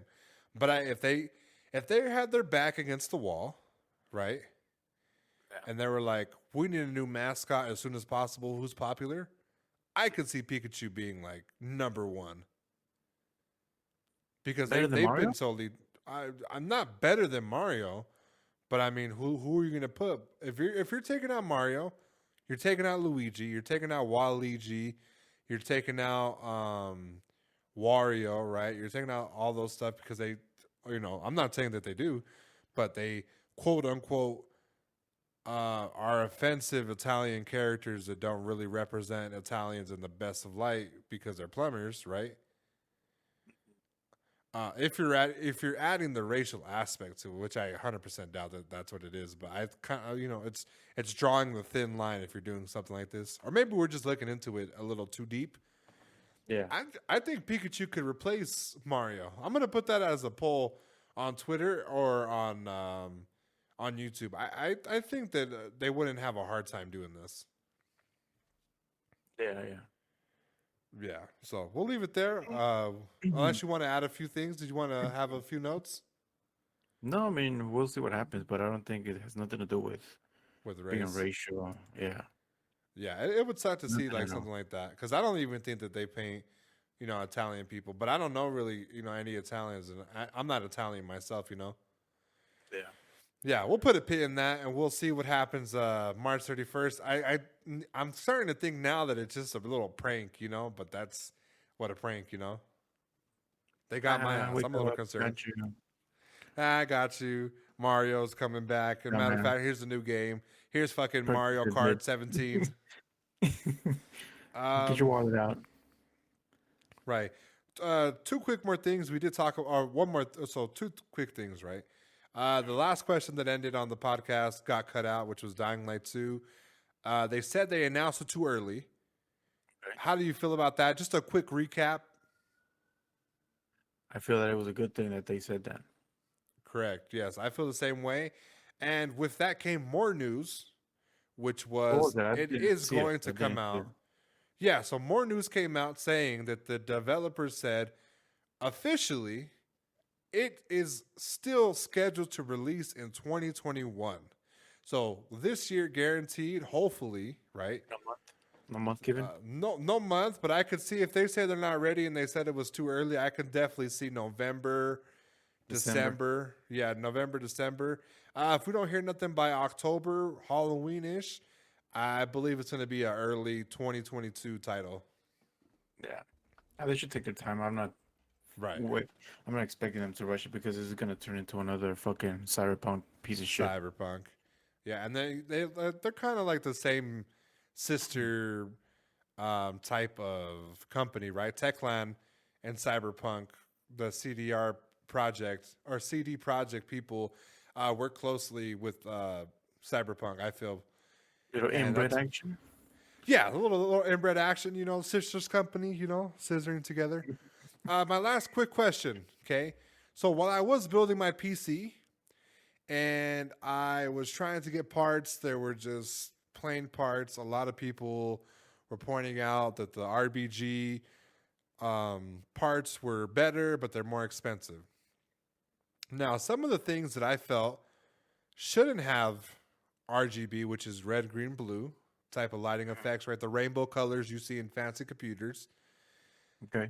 But if they had their back against the wall, right? Yeah. And they were like, we need a new mascot as soon as possible. Who's popular? I could see Pikachu being like number one because Better than they've Mario? been solely. I'm not better than Mario, but I mean, who are you gonna put if you're taking out Mario, you're taking out Luigi, you're taking out Waluigi, you're taking out Wario, right? You're taking out all those stuff because they, I'm not saying that they do, but they quote unquote are offensive Italian characters that don't really represent Italians in the best of light because they're plumbers, right? If you're adding the racial aspect to it, which I 100% doubt that that's what it is, but I kind of it's drawing the thin line if you're doing something like this, or maybe we're just looking into it a little too deep. Yeah. I think Pikachu could replace Mario. I'm gonna put that as a poll on Twitter or on YouTube. I think that they wouldn't have a hard time doing this. Yeah. Yeah, so we'll leave it there. Unless you want to add a few things, did you want to have a few notes No, I mean we'll see what happens, but I don't think it has nothing to do with with the being race? racial. Yeah. Yeah, it would suck to see Nothing like at all. something like that because I don't even think that they paint, Italian people. But I don't know really, any Italians, and I'm not Italian myself. Yeah. Yeah, we'll put a pin in that, and we'll see what happens March 31st. I'm starting to think now that it's just a little prank, but that's what a prank. They got my ass. Wake I'm a little up, concerned. got you. I got you. Mario's coming back. And Yeah, matter of man. fact, here's the new game. Here's fucking Purchase Mario it, Kart dude. 17. Get your wallet out. Right. Two quick more things. We did talk, or one more. So two quick things, right? The last question that ended on the podcast got cut out, which was Dying Light 2. They said they announced it too early. Okay. How do you feel about that? Just a quick recap. I feel that it was a good thing that they said that. Correct. Yes, I feel the same way. And with that came more news, which What was was that? I it didn't is see it. going to I come didn't see out. it. Yeah, so more news came out saying that the developers said officially it is still scheduled to release in 2021. So this year guaranteed, hopefully, right? No month. No month given. No month, but I could see if they say they're not ready and they said it was too early, I could definitely see November, December. Yeah, November, December. If we don't hear nothing by October, Halloween-ish, I believe it's going to be an early 2022 title. Yeah. They should take their time. I'm not Right. I'm not expecting them to rush it because this is gonna turn into another fucking cyberpunk piece of shit. Cyberpunk. Yeah, and they're kind of like the same sister type of company, right? Techland and Cyberpunk, the CDR project or CD project people work closely with Cyberpunk, I feel. Little And inbred that's- action. Yeah, a little inbred action, sisters company, scissoring together. My last quick question, okay? So while I was building my PC and I was trying to get parts, there were just plain parts. A lot of people were pointing out that the RBG parts were better, but they're more expensive. Now, some of the things that I felt shouldn't have RGB, which is red, green, blue type of lighting effects, right? The rainbow colors you see in fancy computers. Okay.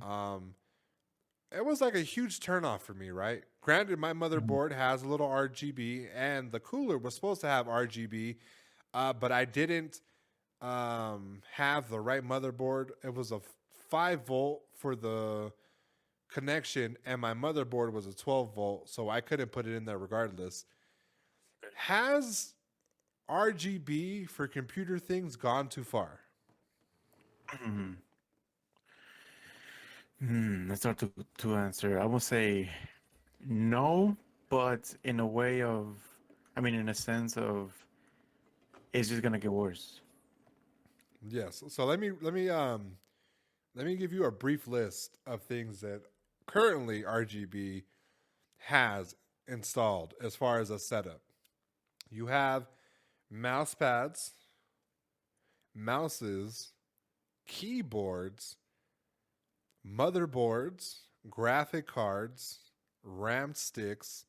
It was like a huge turnoff for me, right? Granted, my motherboard has a little RGB, and the cooler was supposed to have RGB, but I didn't have the right motherboard. It was a 5 volt for the connection, and my motherboard was a 12 volt, so I couldn't put it in there regardless. Has RGB for computer things gone too far? That's hard to answer. I would say no, but in a way of, in a sense of, it's just gonna get worse. Yes. So let me give you a brief list of things that currently RGB has installed as far as a setup. You have mouse pads, mouses, keyboards, motherboards, graphic cards, RAM sticks,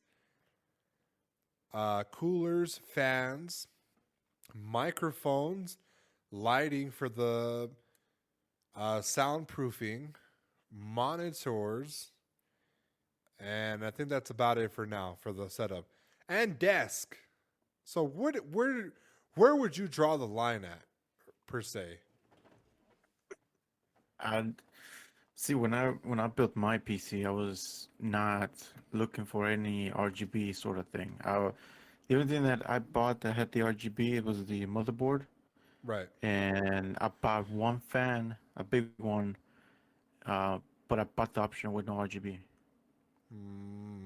coolers, fans, microphones, lighting for the soundproofing, monitors, and I think that's about it for now for the setup and desk. So where would you draw the line at per se? And see, when I built my PC, I was not looking for any RGB sort of thing. The only thing that I bought that had the RGB, it was the motherboard, Right. and I bought one fan, a big one, uh, but I bought the option with no RGB.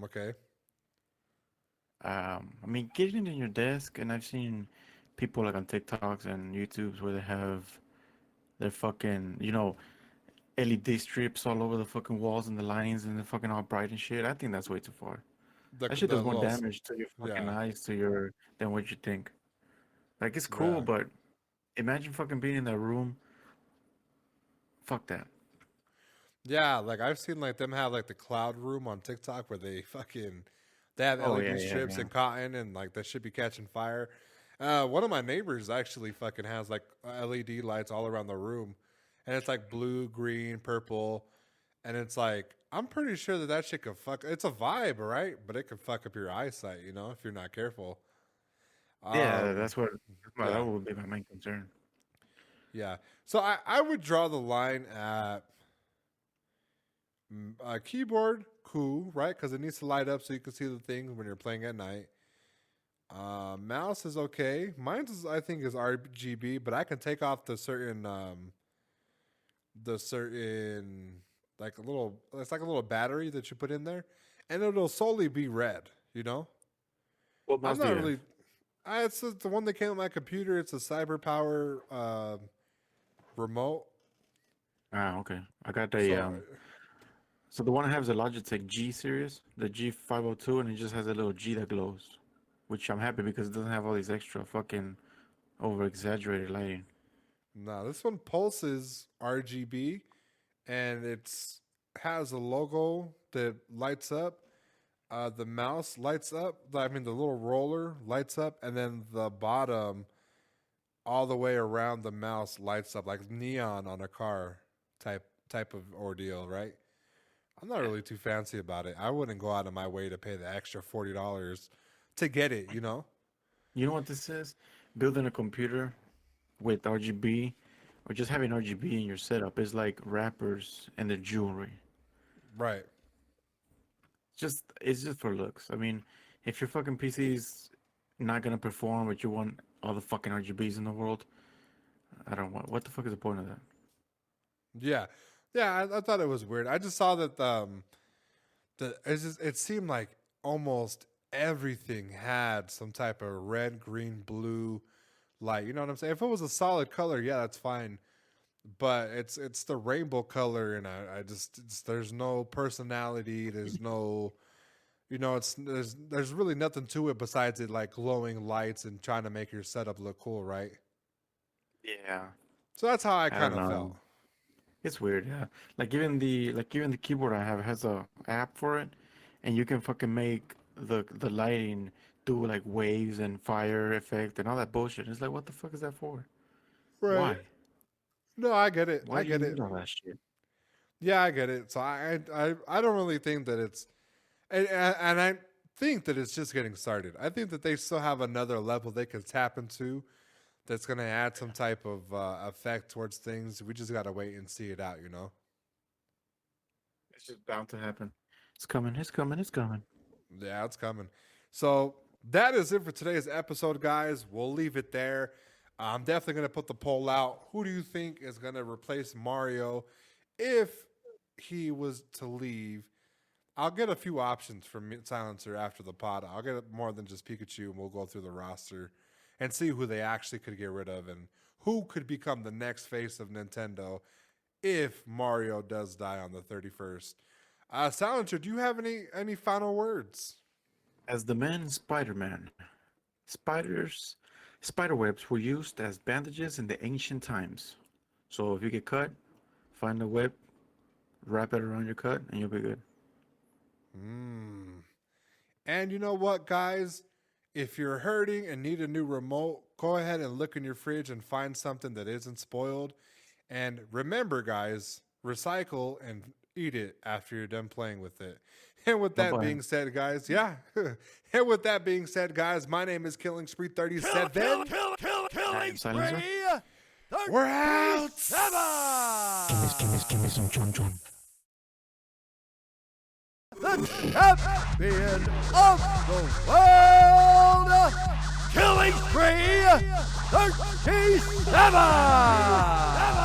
Okay. I mean, getting it in your desk, and I've seen people like on TikToks and YouTubes where they have their fucking, LED strips all over the fucking walls and the lines and the fucking all bright and shit. I think that's way too far. That shit The does more little damage to your fucking yeah. eyes than what you think. Like it's cool, Yeah. but imagine fucking being in that room. Fuck that. Yeah, like I've seen like them have like the cloud room on TikTok where they have Oh LED yeah, yeah, strips yeah. and cotton and like that should be catching fire. One of my neighbors actually fucking has like LED lights all around the room, and it's like blue, green, purple, and it's like I'm pretty sure that shit could fuck. It's a vibe, right? But it could fuck up your eyesight, if you're not careful. Yeah, Um, that yeah, would be my main concern. yeah. So I would draw the line at keyboard, cool, right? Because it needs to light up so you can see the things when you're playing at night. Mouse is okay. I think is RGB, but I can take off the certain like a little. It's like a little battery that you put in there, and it'll solely be red. What I'm mouse do not you have? really. It's the one that came with my computer. It's a Cyber Power remote. Ah, okay. I got the So So the one I have is a Logitech G series, the G502, and it just has a little G that glows, which I'm happy because it doesn't have all these extra fucking over exaggerated lighting. no, this one pulses RGB, and it's has a logo that lights up. The mouse lights up. I mean, the little roller lights up, and then the bottom, all the way around the mouse, lights up like neon on a car type of ordeal, right? I'm not really too fancy about it. I wouldn't go out of my way to pay the extra $40 to get it. You know what this is? Building a computer with RGB or just having RGB in your setup is like rappers and the jewelry. Right. It's just for looks. I mean, if your fucking PC's not gonna perform, but you want all the fucking RGBs in the world, I don't want. What the fuck is the point of that? Yeah. Yeah, I thought it was weird. I just saw that it seemed like almost everything had some type of red, green, blue light. You know what I'm saying? If it was a solid color, yeah, that's fine. But it's the rainbow color, and I just there's no personality. There's no, there's really nothing to it besides it like glowing lights and trying to make your setup look cool, right? Yeah, So that's how I I don't kind of know. felt. It's weird, yeah. Like even the keyboard I have has a app for it, and you can fucking make the lighting do like waves and fire effect and all that bullshit. It's like, what the fuck is that for? Right. Why? No, I get it. Why I do you get it. need all that shit? Yeah, I get it. So I don't really think that it's and I think that it's just getting started. I think that they still have another level they can tap into that's going to add some type of effect towards things. We just got to wait and see it out. It's just bound to happen. It's coming. It's coming. It's coming. Yeah, it's coming. So that is it for today's episode, guys. We'll leave it there. I'm definitely going to put the poll out. Who do you think is going to replace Mario if he was to leave? I'll get a few options from Silencer after the pod. I'll get more than just Pikachu, and we'll go through the roster and see who they actually could get rid of and who could become the next face of Nintendo if Mario does die on the 31st. Silencer, do you have any final words? As the man in Spider-Man, spider webs were used as bandages in the ancient times. So if you get cut, find a web, wrap it around your cut, and you'll be good. Mm. And you know what, guys? if you're hurting and need a new remote, go ahead and look in your fridge and find something that isn't spoiled. And remember, guys, recycle and eat it after you're done playing with it. And with that being said, guys, and with that being said, guys, my name is Killing Spree 37. Killing Spree. We're out. Give me some chon chon. The champion of the world, Killing Spree 37.